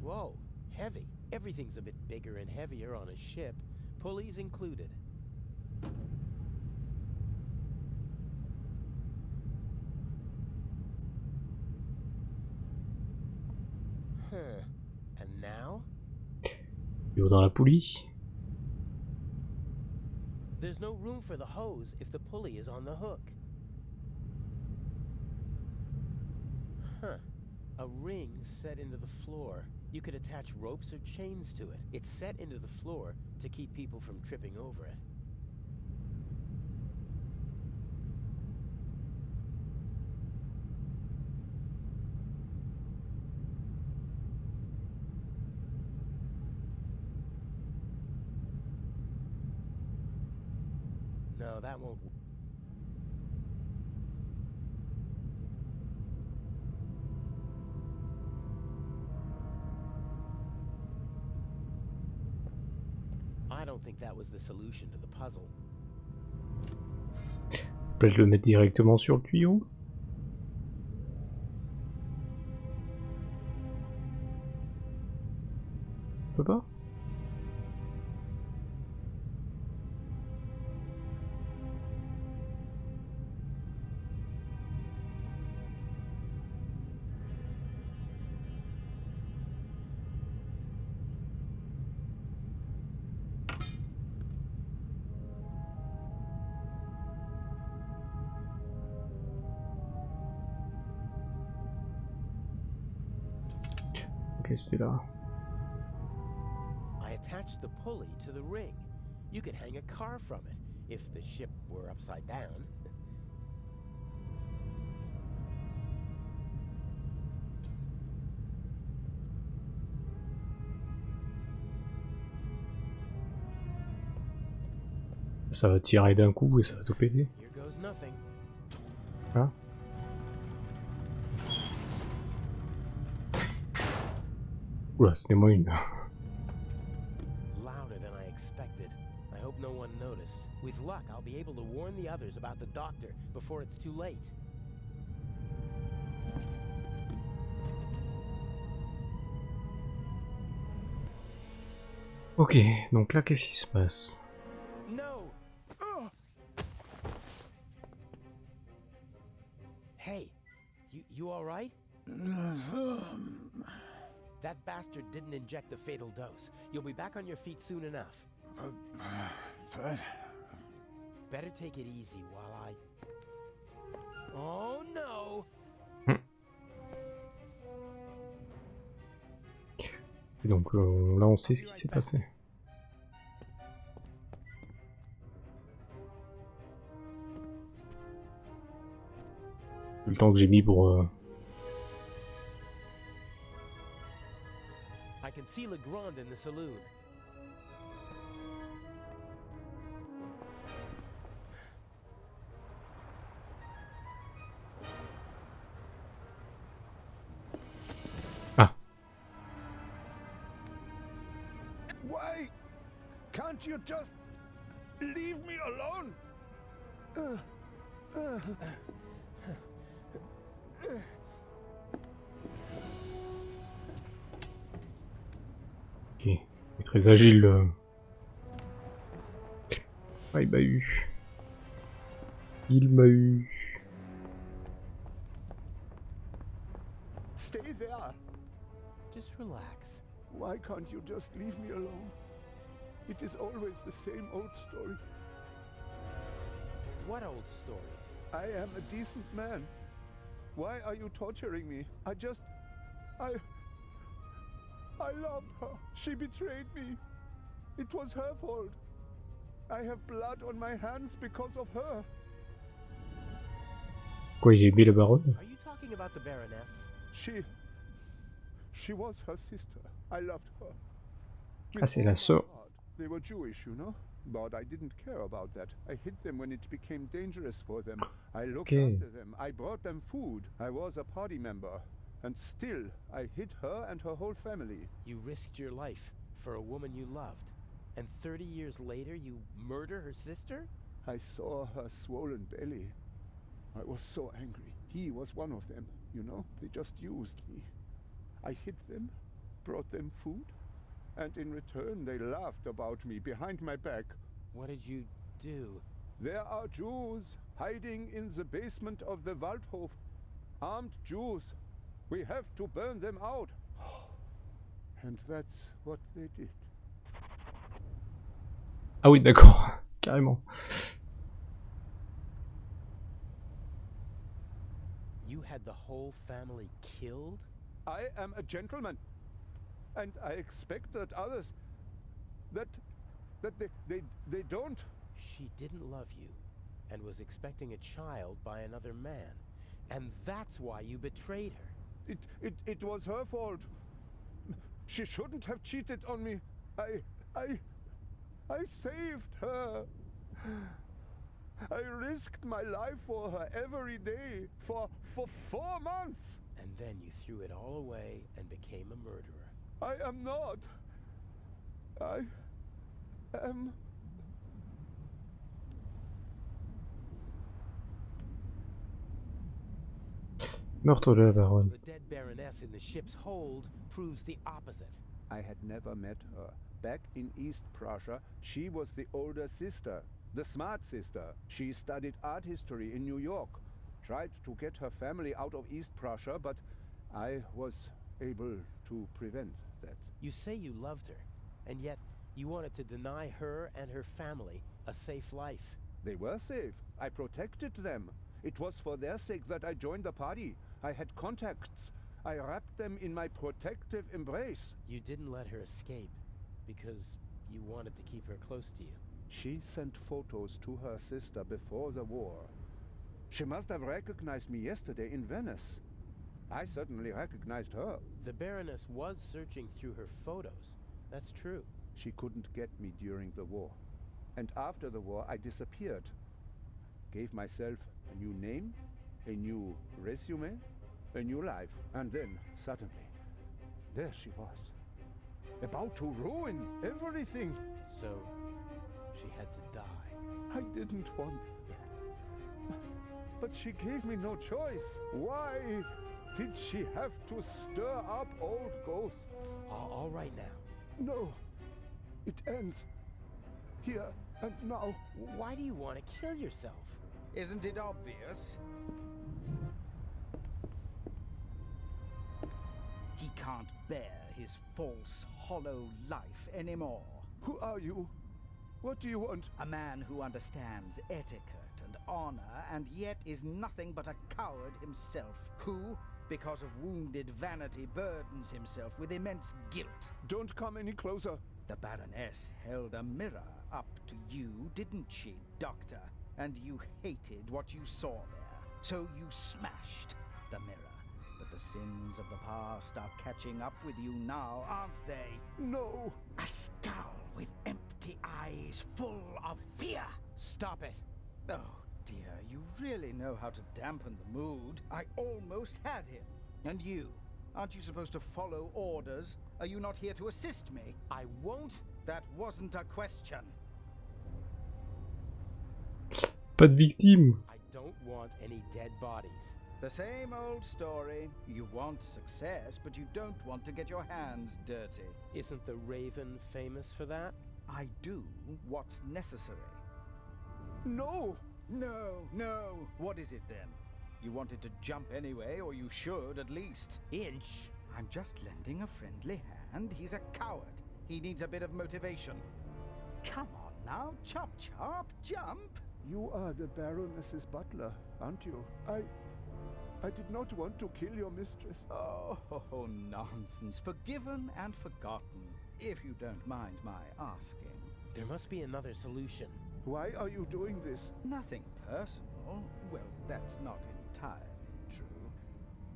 Whoa, heavy. Everything's a bit bigger and heavier on a ship, pulleys included. Huh. And now? Yo dans la poulie. There's no room for the hose if the pulley is on the hook. Huh. A ring set into the floor. You could attach ropes or chains to it. It's set into the floor to keep people from tripping over it. No, that won't. I don't think that was the solution to the puzzle. Peut-être le mettre directement sur le tuyau. On peut pas? Ok, c'est là. I attached the pulley to the ring. You could hang a car from it if the ship were upside down. Ça va tirer d'un coup et ça va tout péter. Here goes nothing. Hein? Oula, c'était moi une. Louder than I expected. I hope no one noticed. With luck, I'll be able to warn the others about the doctor before it's too late. Ok, donc là, qu'est-ce qui se passe? No! Hey, you all right? That bastard didn't inject the fatal dose. You'll be back on your feet soon enough. Better take it easy while I... Oh no! Et donc là, on sait ce qui s'est passé. Le temps que j'ai mis pour... I can see Legrand in the saloon. Ah. Why can't you just leave me alone? Ok, il est très agile. Ah, il m'a eu. Il m'a eu. Stay there. Just relax. Why can't you just leave me alone? It is always the same old story. What old stories? I am a decent man. Why are you torturing me? I loved her. She betrayed me. It was her fault. I have blood on my hands because of her. Quoi, il aimait la baronne? Are you talking about the Baroness? She was her sister. I loved her. Ah, c'est la sœur. They were Jewish, you know, but I didn't care about that. I hid them when it became dangerous for them. I looked after them. I brought them food. I was a party member. And still, I hid her and her whole family. You risked your life for a woman you loved. And 30 years later, you murder her sister? I saw her swollen belly. I was so angry. He was one of them, you know? They just used me. I hid them, brought them food, and in return they laughed about me behind my back. What did you do? There are Jews hiding in the basement of the Waldhof. Armed Jews. We have to burn them out. And that's what they did. Ah oui, d'accord. Carrément. You had the whole family killed? I am a gentleman. And I expect that others... that they don't... She didn't love you, and was expecting a child by another man. And that's why you betrayed her. It was her fault. She shouldn't have cheated on me. I saved her. I risked my life for her every day for 4 months. And then you threw it all away and became a murderer. I am not. I am... Meurtre de la baronne. The dead Baroness in the ship's hold proves the opposite. I had never met her. Back in East Prussia, she was the older sister, the smart sister. She studied art history in New York, tried to get her family out of East Prussia, but I was able to prevent that. You say you loved her, and yet you wanted to deny her and her family a safe life. They were safe. I protected them. It was for their sake that I joined the party. I had contacts. I wrapped them in my protective embrace. You didn't let her escape because you wanted to keep her close to you. She sent photos to her sister before the war. She must have recognized me yesterday in Venice. I certainly recognized her. The Baroness was searching through her photos. That's true. She couldn't get me during the war. And after the war, I disappeared. Gave myself a new name, a new resume, a new life. And then, suddenly, there she was. About to ruin everything. So, she had to die. I didn't want that. But she gave me no choice. Why did she have to stir up old ghosts? All right now. No. It ends. Here and now. Why do you want to kill yourself? Isn't it obvious? He can't bear his false, hollow life anymore. Who are you? What do you want? A man who understands etiquette and honor, and yet is nothing but a coward himself, who, because of wounded vanity, burdens himself with immense guilt. Don't come any closer. The Baroness held a mirror up to you, didn't she, Doctor? And you hated what you saw there, so you smashed the mirror. But the sins of the past are catching up with you now, aren't they? No! A skull with empty eyes full of fear! Stop it! Oh dear, you really know how to dampen the mood. I almost had him. And you? Aren't you supposed to follow orders? Are you not here to assist me? I won't. That wasn't a question. Pas de victime. I don't want any dead bodies. The same old story. You want success, but you don't want to get your hands dirty. Isn't the Raven famous for that? I do what's necessary. No! No. What is it then? You wanted to jump anyway, or you should at least. Inch? I'm just lending a friendly hand. He's a coward. He needs a bit of motivation. Come on now, chop, jump. You are the Baroness's butler, aren't you? I did not want to kill your mistress. Oh, nonsense. Forgiven and forgotten, if you don't mind my asking. There must be another solution. Why are you doing this? Nothing personal. Well, that's not entirely true.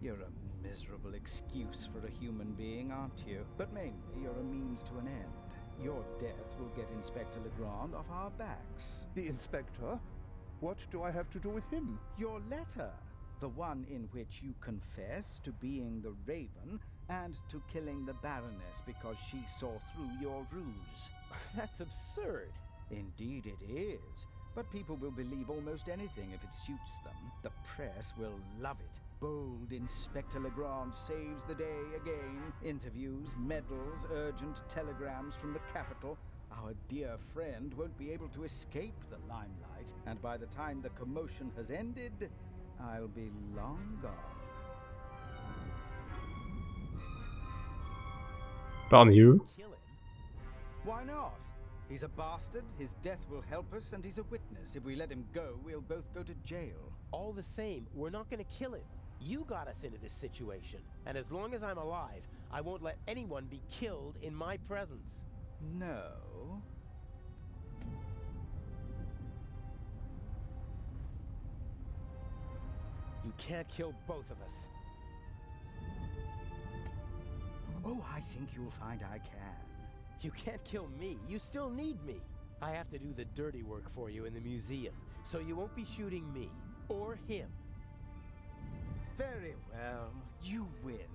You're a miserable excuse for a human being, aren't you? But mainly, you're a means to an end. Your death will get Inspector Legrand off our backs. The Inspector? What do I have to do with him? Your letter. The one in which you confess to being the Raven and to killing the Baroness because she saw through your ruse. That's absurd. Indeed it is. But people will believe almost anything if it suits them. The press will love it. Bold Inspector Legrand saves the day again. Interviews, medals, urgent telegrams from the capital. Our dear friend won't be able to escape the limelight, and by the time the commotion has ended, I'll be long gone. Parmi eux. Kill him? Why not? He's a bastard, his death will help us, and he's a witness. If we let him go, we'll both go to jail. All the same, we're not gonna kill him. You got us into this situation, and as long as I'm alive, I won't let anyone be killed in my presence. No. You can't kill both of us. Oh, I think you'll find I can. You can't kill me. You still need me. I have to do the dirty work for you in the museum, so you won't be shooting me or him. Very well, you win.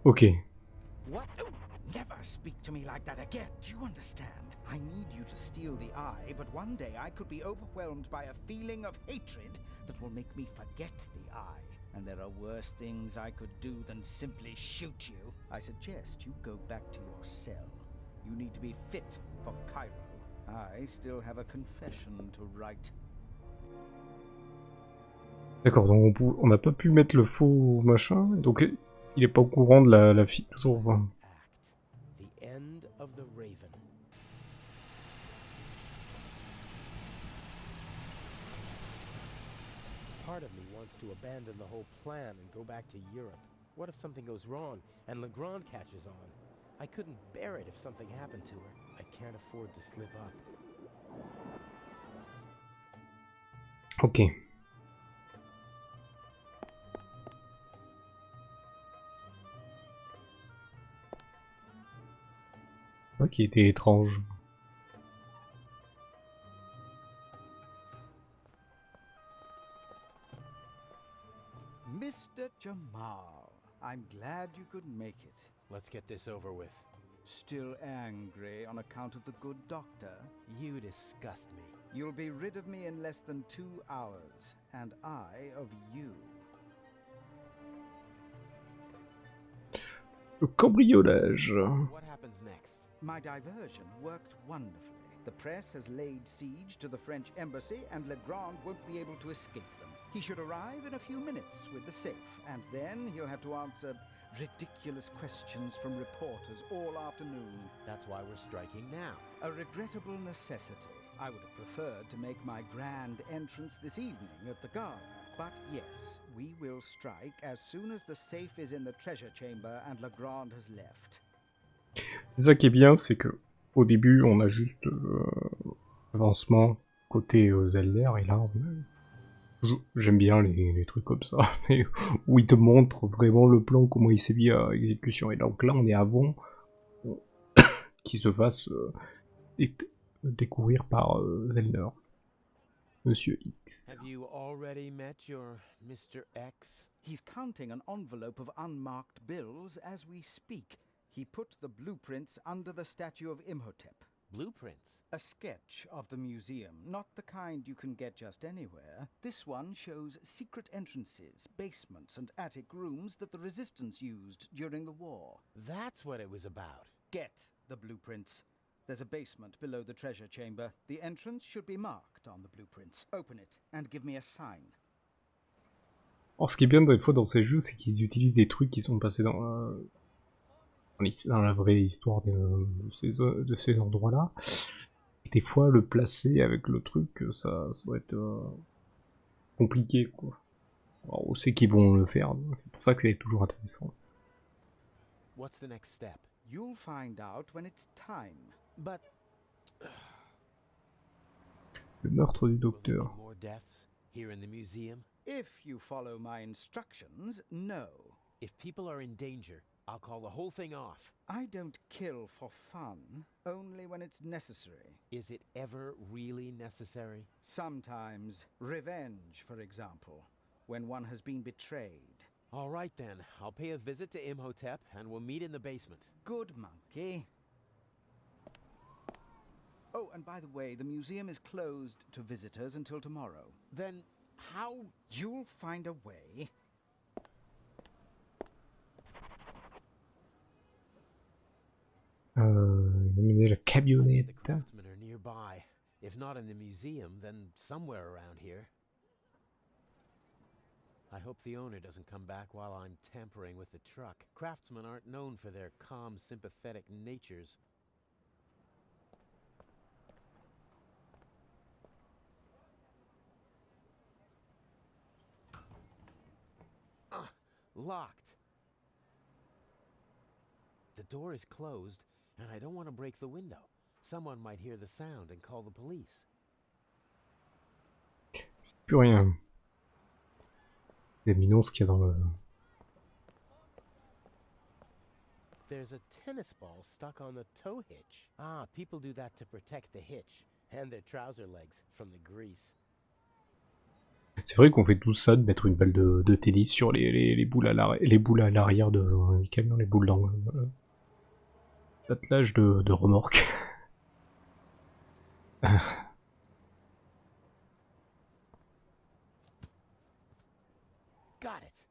Ok. What? Never speak to me like that again. Do you understand? I need you to steal the eye, but one day I could be overwhelmed by a feeling of hatred that will make me forget the eye. And there are worse things I could do than simply shoot you. I suggest you go back to your cell. You need to be fit for Cairo. I still have a confession to write. D'accord, donc on n'a pas pu mettre le faux machin, donc il est pas au courant de la fille, toujours. Enfin. The end of the Raven. Part of me wants to abandon the whole plan and go back to Europe. What if something goes wrong and Legrand catches on? I couldn't bear it if something happened to her. I can't afford to slip up. Ok. Ça qui était étrange. Mr. Jamal, I'm glad you could make it. Let's get this over with. Still angry on account of the good doctor? You disgust me. You'll be rid of me in less than 2 hours, and I of you. Le cambriolage. What happens next? My diversion worked wonderfully. The press has laid siege to the French embassy, and Legrand won't be able to escape them. He should arrive in a few minutes with the safe, and then he'll have to answer ridiculous questions from reporters all afternoon. That's why we're striking now. A regrettable necessity. I would have preferred to make my grand entrance this evening at the gala. But yes, we will strike as soon as the safe is in the treasure chamber and Legrand has left. C'est ça qui est bien, c'est que au début on a juste avancement côté Zelda, et là j'aime bien les trucs comme ça, où il te montre vraiment le plan, comment il s'est mis à exécution. Et donc là on est avant qu'il se fasse découvrir par Zelda. Monsieur X. Have you already met your Mr. X? He's counting an envelope of unmarked bills as we speak. He put the blueprints under the statue of Imhotep. Blueprints? A sketch of the museum, not the kind you can get just anywhere. This one shows secret entrances, basements, and attic rooms that the resistance used during the war. That's what it was about. Get the blueprints. There's a basement below the treasure chamber. The entrance should be marked on the blueprints. Open it and give me a sign. Alors ce qui est bien des fois dans ces jeux, c'est qu'ils utilisent des trucs qui sont passés dans la vraie histoire de ces endroits-là. Et des fois, le placer avec le truc, ça doit être compliqué, quoi. Alors, on sait qu'ils vont le faire, c'est pour ça que c'est toujours intéressant. What's the next step? You'll find out when it's time. But Le meurtre du will there be docteur. more deaths here in the museum? If you follow my instructions, no. If people are in danger, I'll call the whole thing off. I don't kill for fun, only when it's necessary. Is it ever really necessary? Sometimes revenge, for example, when one has been betrayed. All right then, I'll pay a visit to Imhotep and we'll meet in the basement. Good monkey. Oh, and by the way, the museum is closed to visitors until tomorrow. Then how? You'll find a way. Mener la The camionnette. craftsmen are nearby. If not in the museum, then somewhere around here. I hope the owner doesn't come back while I'm tampering with the truck. Craftsmen aren't known for their calm, sympathetic natures. Locked. The door is closed, and I don't want to break the window. Someone might hear the sound and call the police. Plus rien. Examinons ce qu'il y a dans le... There's a tennis ball stuck on the tow hitch. Ah, people do that to protect the hitch and their trouser legs from the grease. C'est vrai qu'on fait tout ça de mettre une balle de tennis sur les boules à l'arrière du camion, les boules dans l'attelage de remorque. Got it.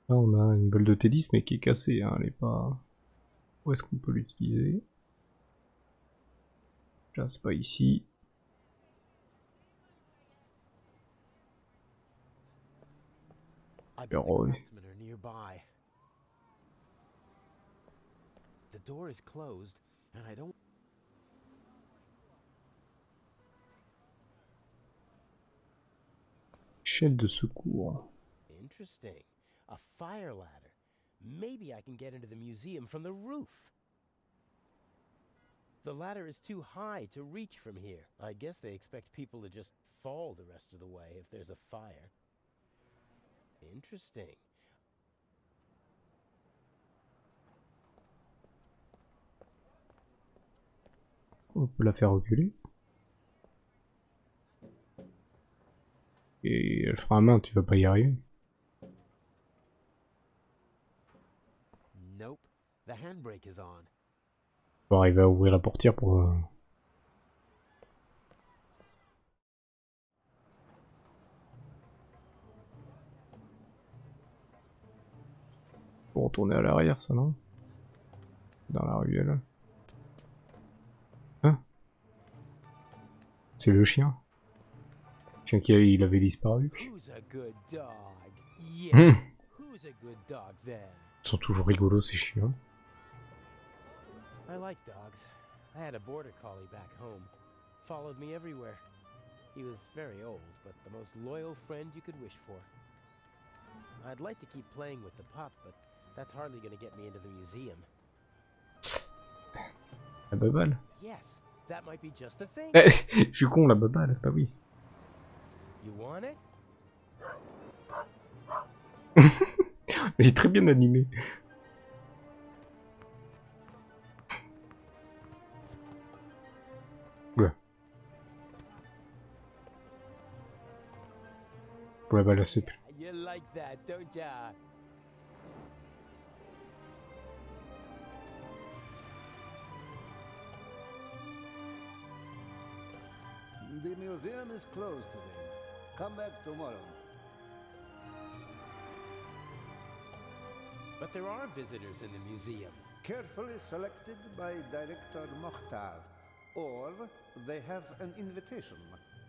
Là on a une balle de tennis mais qui est cassée, hein, elle est pas... Où est-ce qu'on peut l'utiliser? Là c'est pas ici. I bet the craftsmen are nearby. The door is closed, and I don't... Échelle de secours. Interesting. A fire ladder. Maybe I can get into the museum from the roof. The ladder is too high to reach from here. I guess they expect people to just fall the rest of the way if there's a fire. Interesting. On peut la faire reculer. Et elle fera un main, tu vas pas y arriver. Nope. The handbrake is on. Faut arriver à ouvrir la portière pour... Pour retourner à l'arrière, ça non? Dans la ruelle. Hein? C'est le chien. Le chien il avait disparu. Who's a good dog? Yeah. Mmh. Who's a good dog then? Ils sont toujours rigolos ces chiens. I like dogs. I had a border collie back home. Followed me everywhere. He was very old, but the most loyal friend you could wish for. I'd like to keep playing with the pup, but that's hardly going to get me into the museum. La baballe. Yes, that might be just the thing. Je suis con, la baballe, bah oui. You want it? Il est très bien animé. Ouais. Pour la balle à sec. You like that, don't ya? The museum is closed today. Come back tomorrow. But there are visitors in the museum. Carefully selected by Director Mokhtar. Or they have an invitation.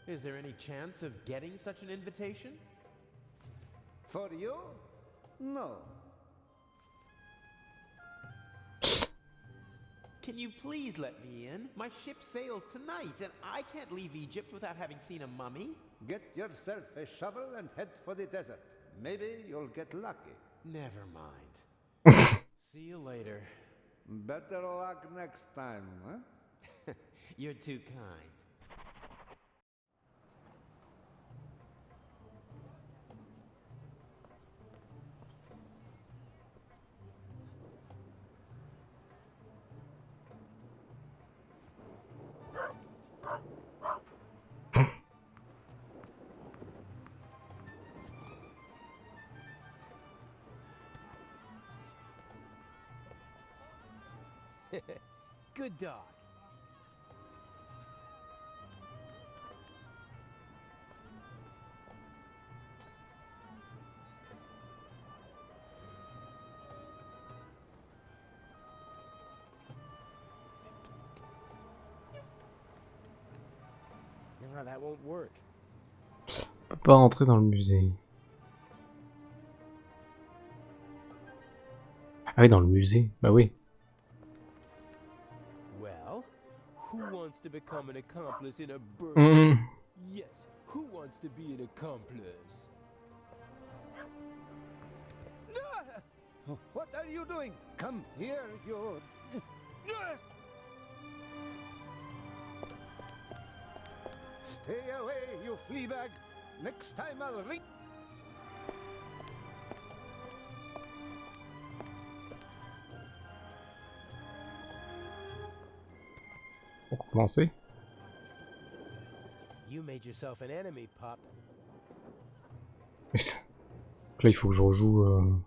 Is there any chance of getting such an invitation? For you? No. Can you please let me in? My ship sails tonight, and I can't leave Egypt without having seen a mummy. Get yourself a shovel and head for the desert. Maybe you'll get lucky. Never mind. See you later. Better luck next time, huh? You're too kind. Good dog. No, that won't work. On peut pas rentrer dans le musée. Ah oui, dans le musée, bah oui. Well, who wants to become an accomplice in a burglary? Yes, who wants to be an accomplice? What are you doing? Come here, you... Stay away, you flea bag. Next time I'll ring... Pour commencer. You made yourself an enemy, pup. Mais ça... Donc là, il faut que je rejoue...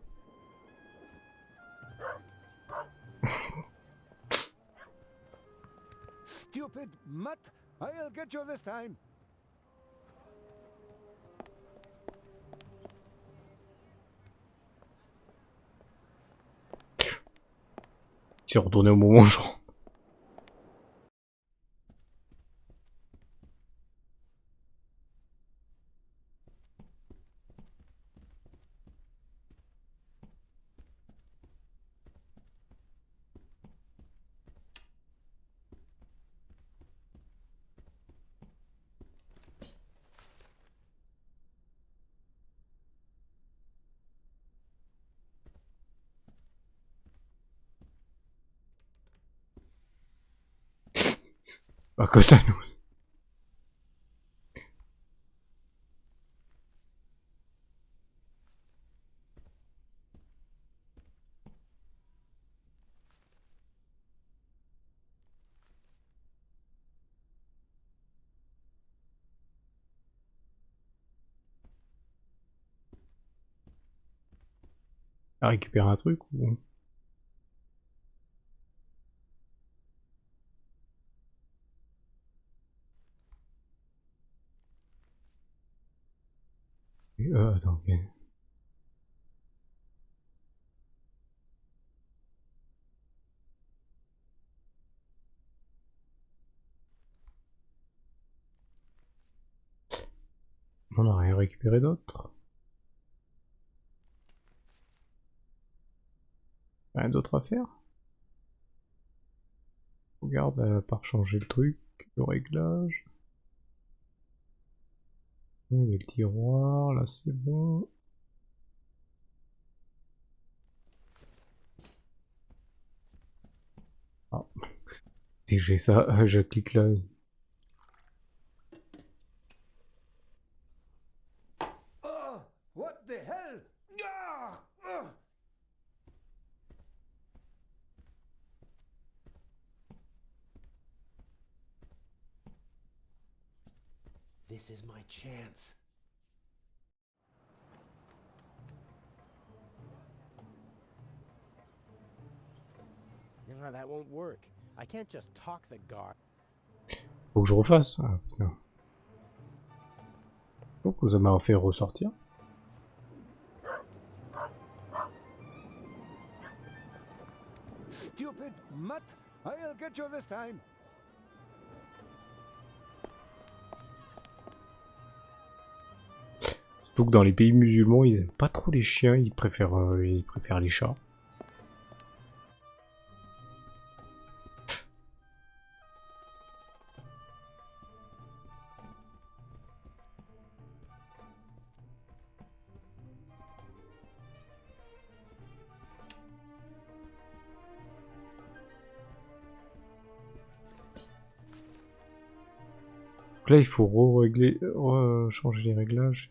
Stupid mutt! I'll get you this time! Il s'est retourné au moment où je rentre. À côté à nous. À récupérer un truc ou... attends, ok. On n'a rien récupéré d'autre. Rien d'autre à faire. Regarde, à part changer le truc, le réglage. Il y a le tiroir, là c'est bon. Ah. Si j'ai ça, je clique là. Oh, what the hell? Ah! Ah! This is my chance. No, that won't work. I can't just talk the guard. Faut que je refasse. Ah putain. Donc ça m'a fait ressortir. Stupid mutt! I'll get you this time! Surtout que dans les pays musulmans, ils aiment pas trop les chiens, ils préfèrent les chats. Donc là, il faut re-régler, changer les réglages.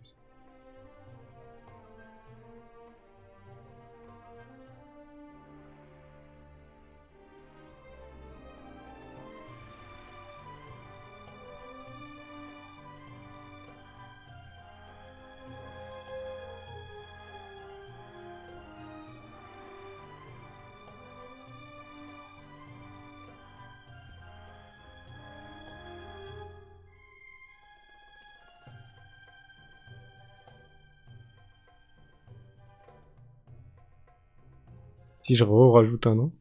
Si je rajoute un nom.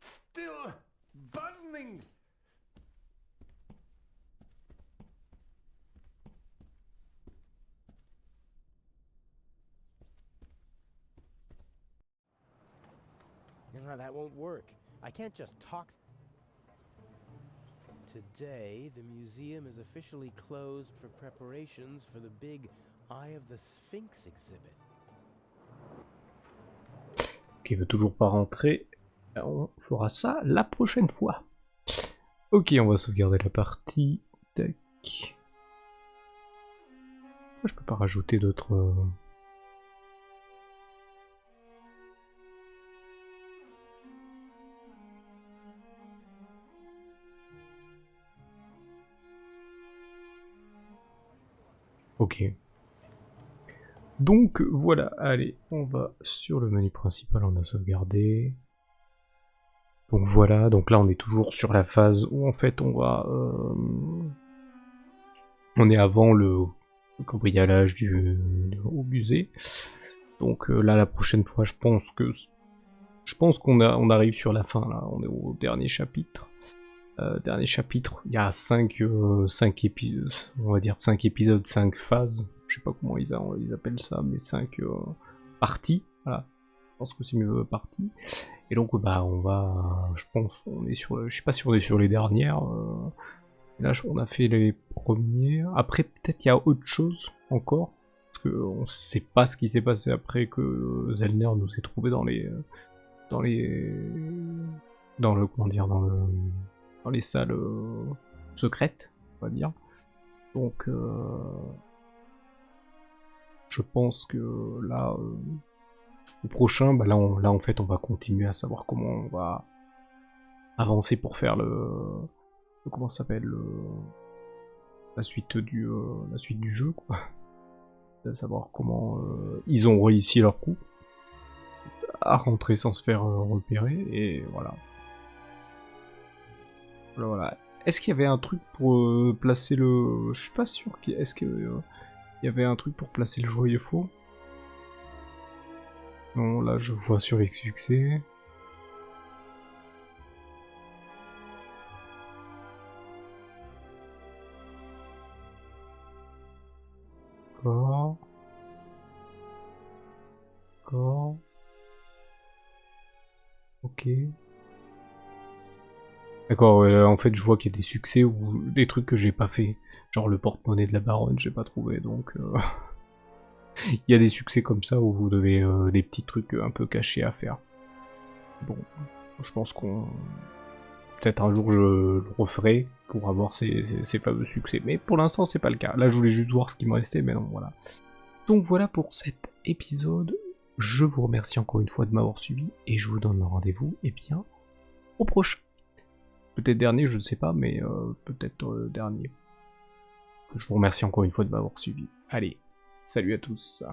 Still burning. No, that won't work. I can't just talk. Today, the museum is officially closed for preparations for the big Eye of the Sphinx exhibit. Qui veut toujours pas rentrer. On fera ça la prochaine fois. Ok, on va sauvegarder la partie. Tac. Je peux pas rajouter d'autres. Ok. Donc voilà, allez, on va sur le menu principal, on a sauvegardé. Donc voilà, donc là on est toujours sur la phase où en fait on va... on est avant le cambriolage au musée. Donc là la prochaine fois je pense qu'on arrive sur la fin là, on est au dernier chapitre. Dernier chapitre, il y a 5 épisodes, on va dire 5 épisodes, 5 phases, je sais pas comment ils appellent ça, mais 5 parties, voilà, je pense que c'est mieux parties, et donc bah on va, je pense, on est sur, je sais pas si on est sur les dernières, là on a fait les premières, après peut-être il y a autre chose encore, parce que on sait pas ce qui s'est passé après que Zellner nous ait trouvé dans les salles secrètes, on va dire. Donc, je pense que là, au prochain, bah là, en fait, on va continuer à savoir comment on va avancer pour faire comment ça s'appelle, la suite du jeu, quoi. À savoir comment ils ont réussi leur coup à rentrer sans se faire repérer, et voilà. Voilà. Est-ce qu'il y avait un truc pour placer le... Je suis pas sûr. Est-ce qu'il y avait un truc pour placer le joyeux faux? Non, là je vois sur les succès. D'accord. D'accord. Ok. D'accord, en fait je vois qu'il y a des succès ou des trucs que j'ai pas fait. Genre le porte-monnaie de la baronne, j'ai pas trouvé, donc... Il y a des succès comme ça où vous devez des petits trucs un peu cachés à faire. Bon, je pense qu'on... Peut-être un jour je le referai pour avoir ces fameux succès. Mais pour l'instant c'est pas le cas. Là je voulais juste voir ce qui me restait, mais non, voilà. Donc voilà pour cet épisode. Je vous remercie encore une fois de m'avoir suivi et je vous donne rendez-vous, et bien, au prochain. Peut-être dernier, je ne sais pas, mais peut-être dernier. Je vous remercie encore une fois de m'avoir suivi. Allez, salut à tous.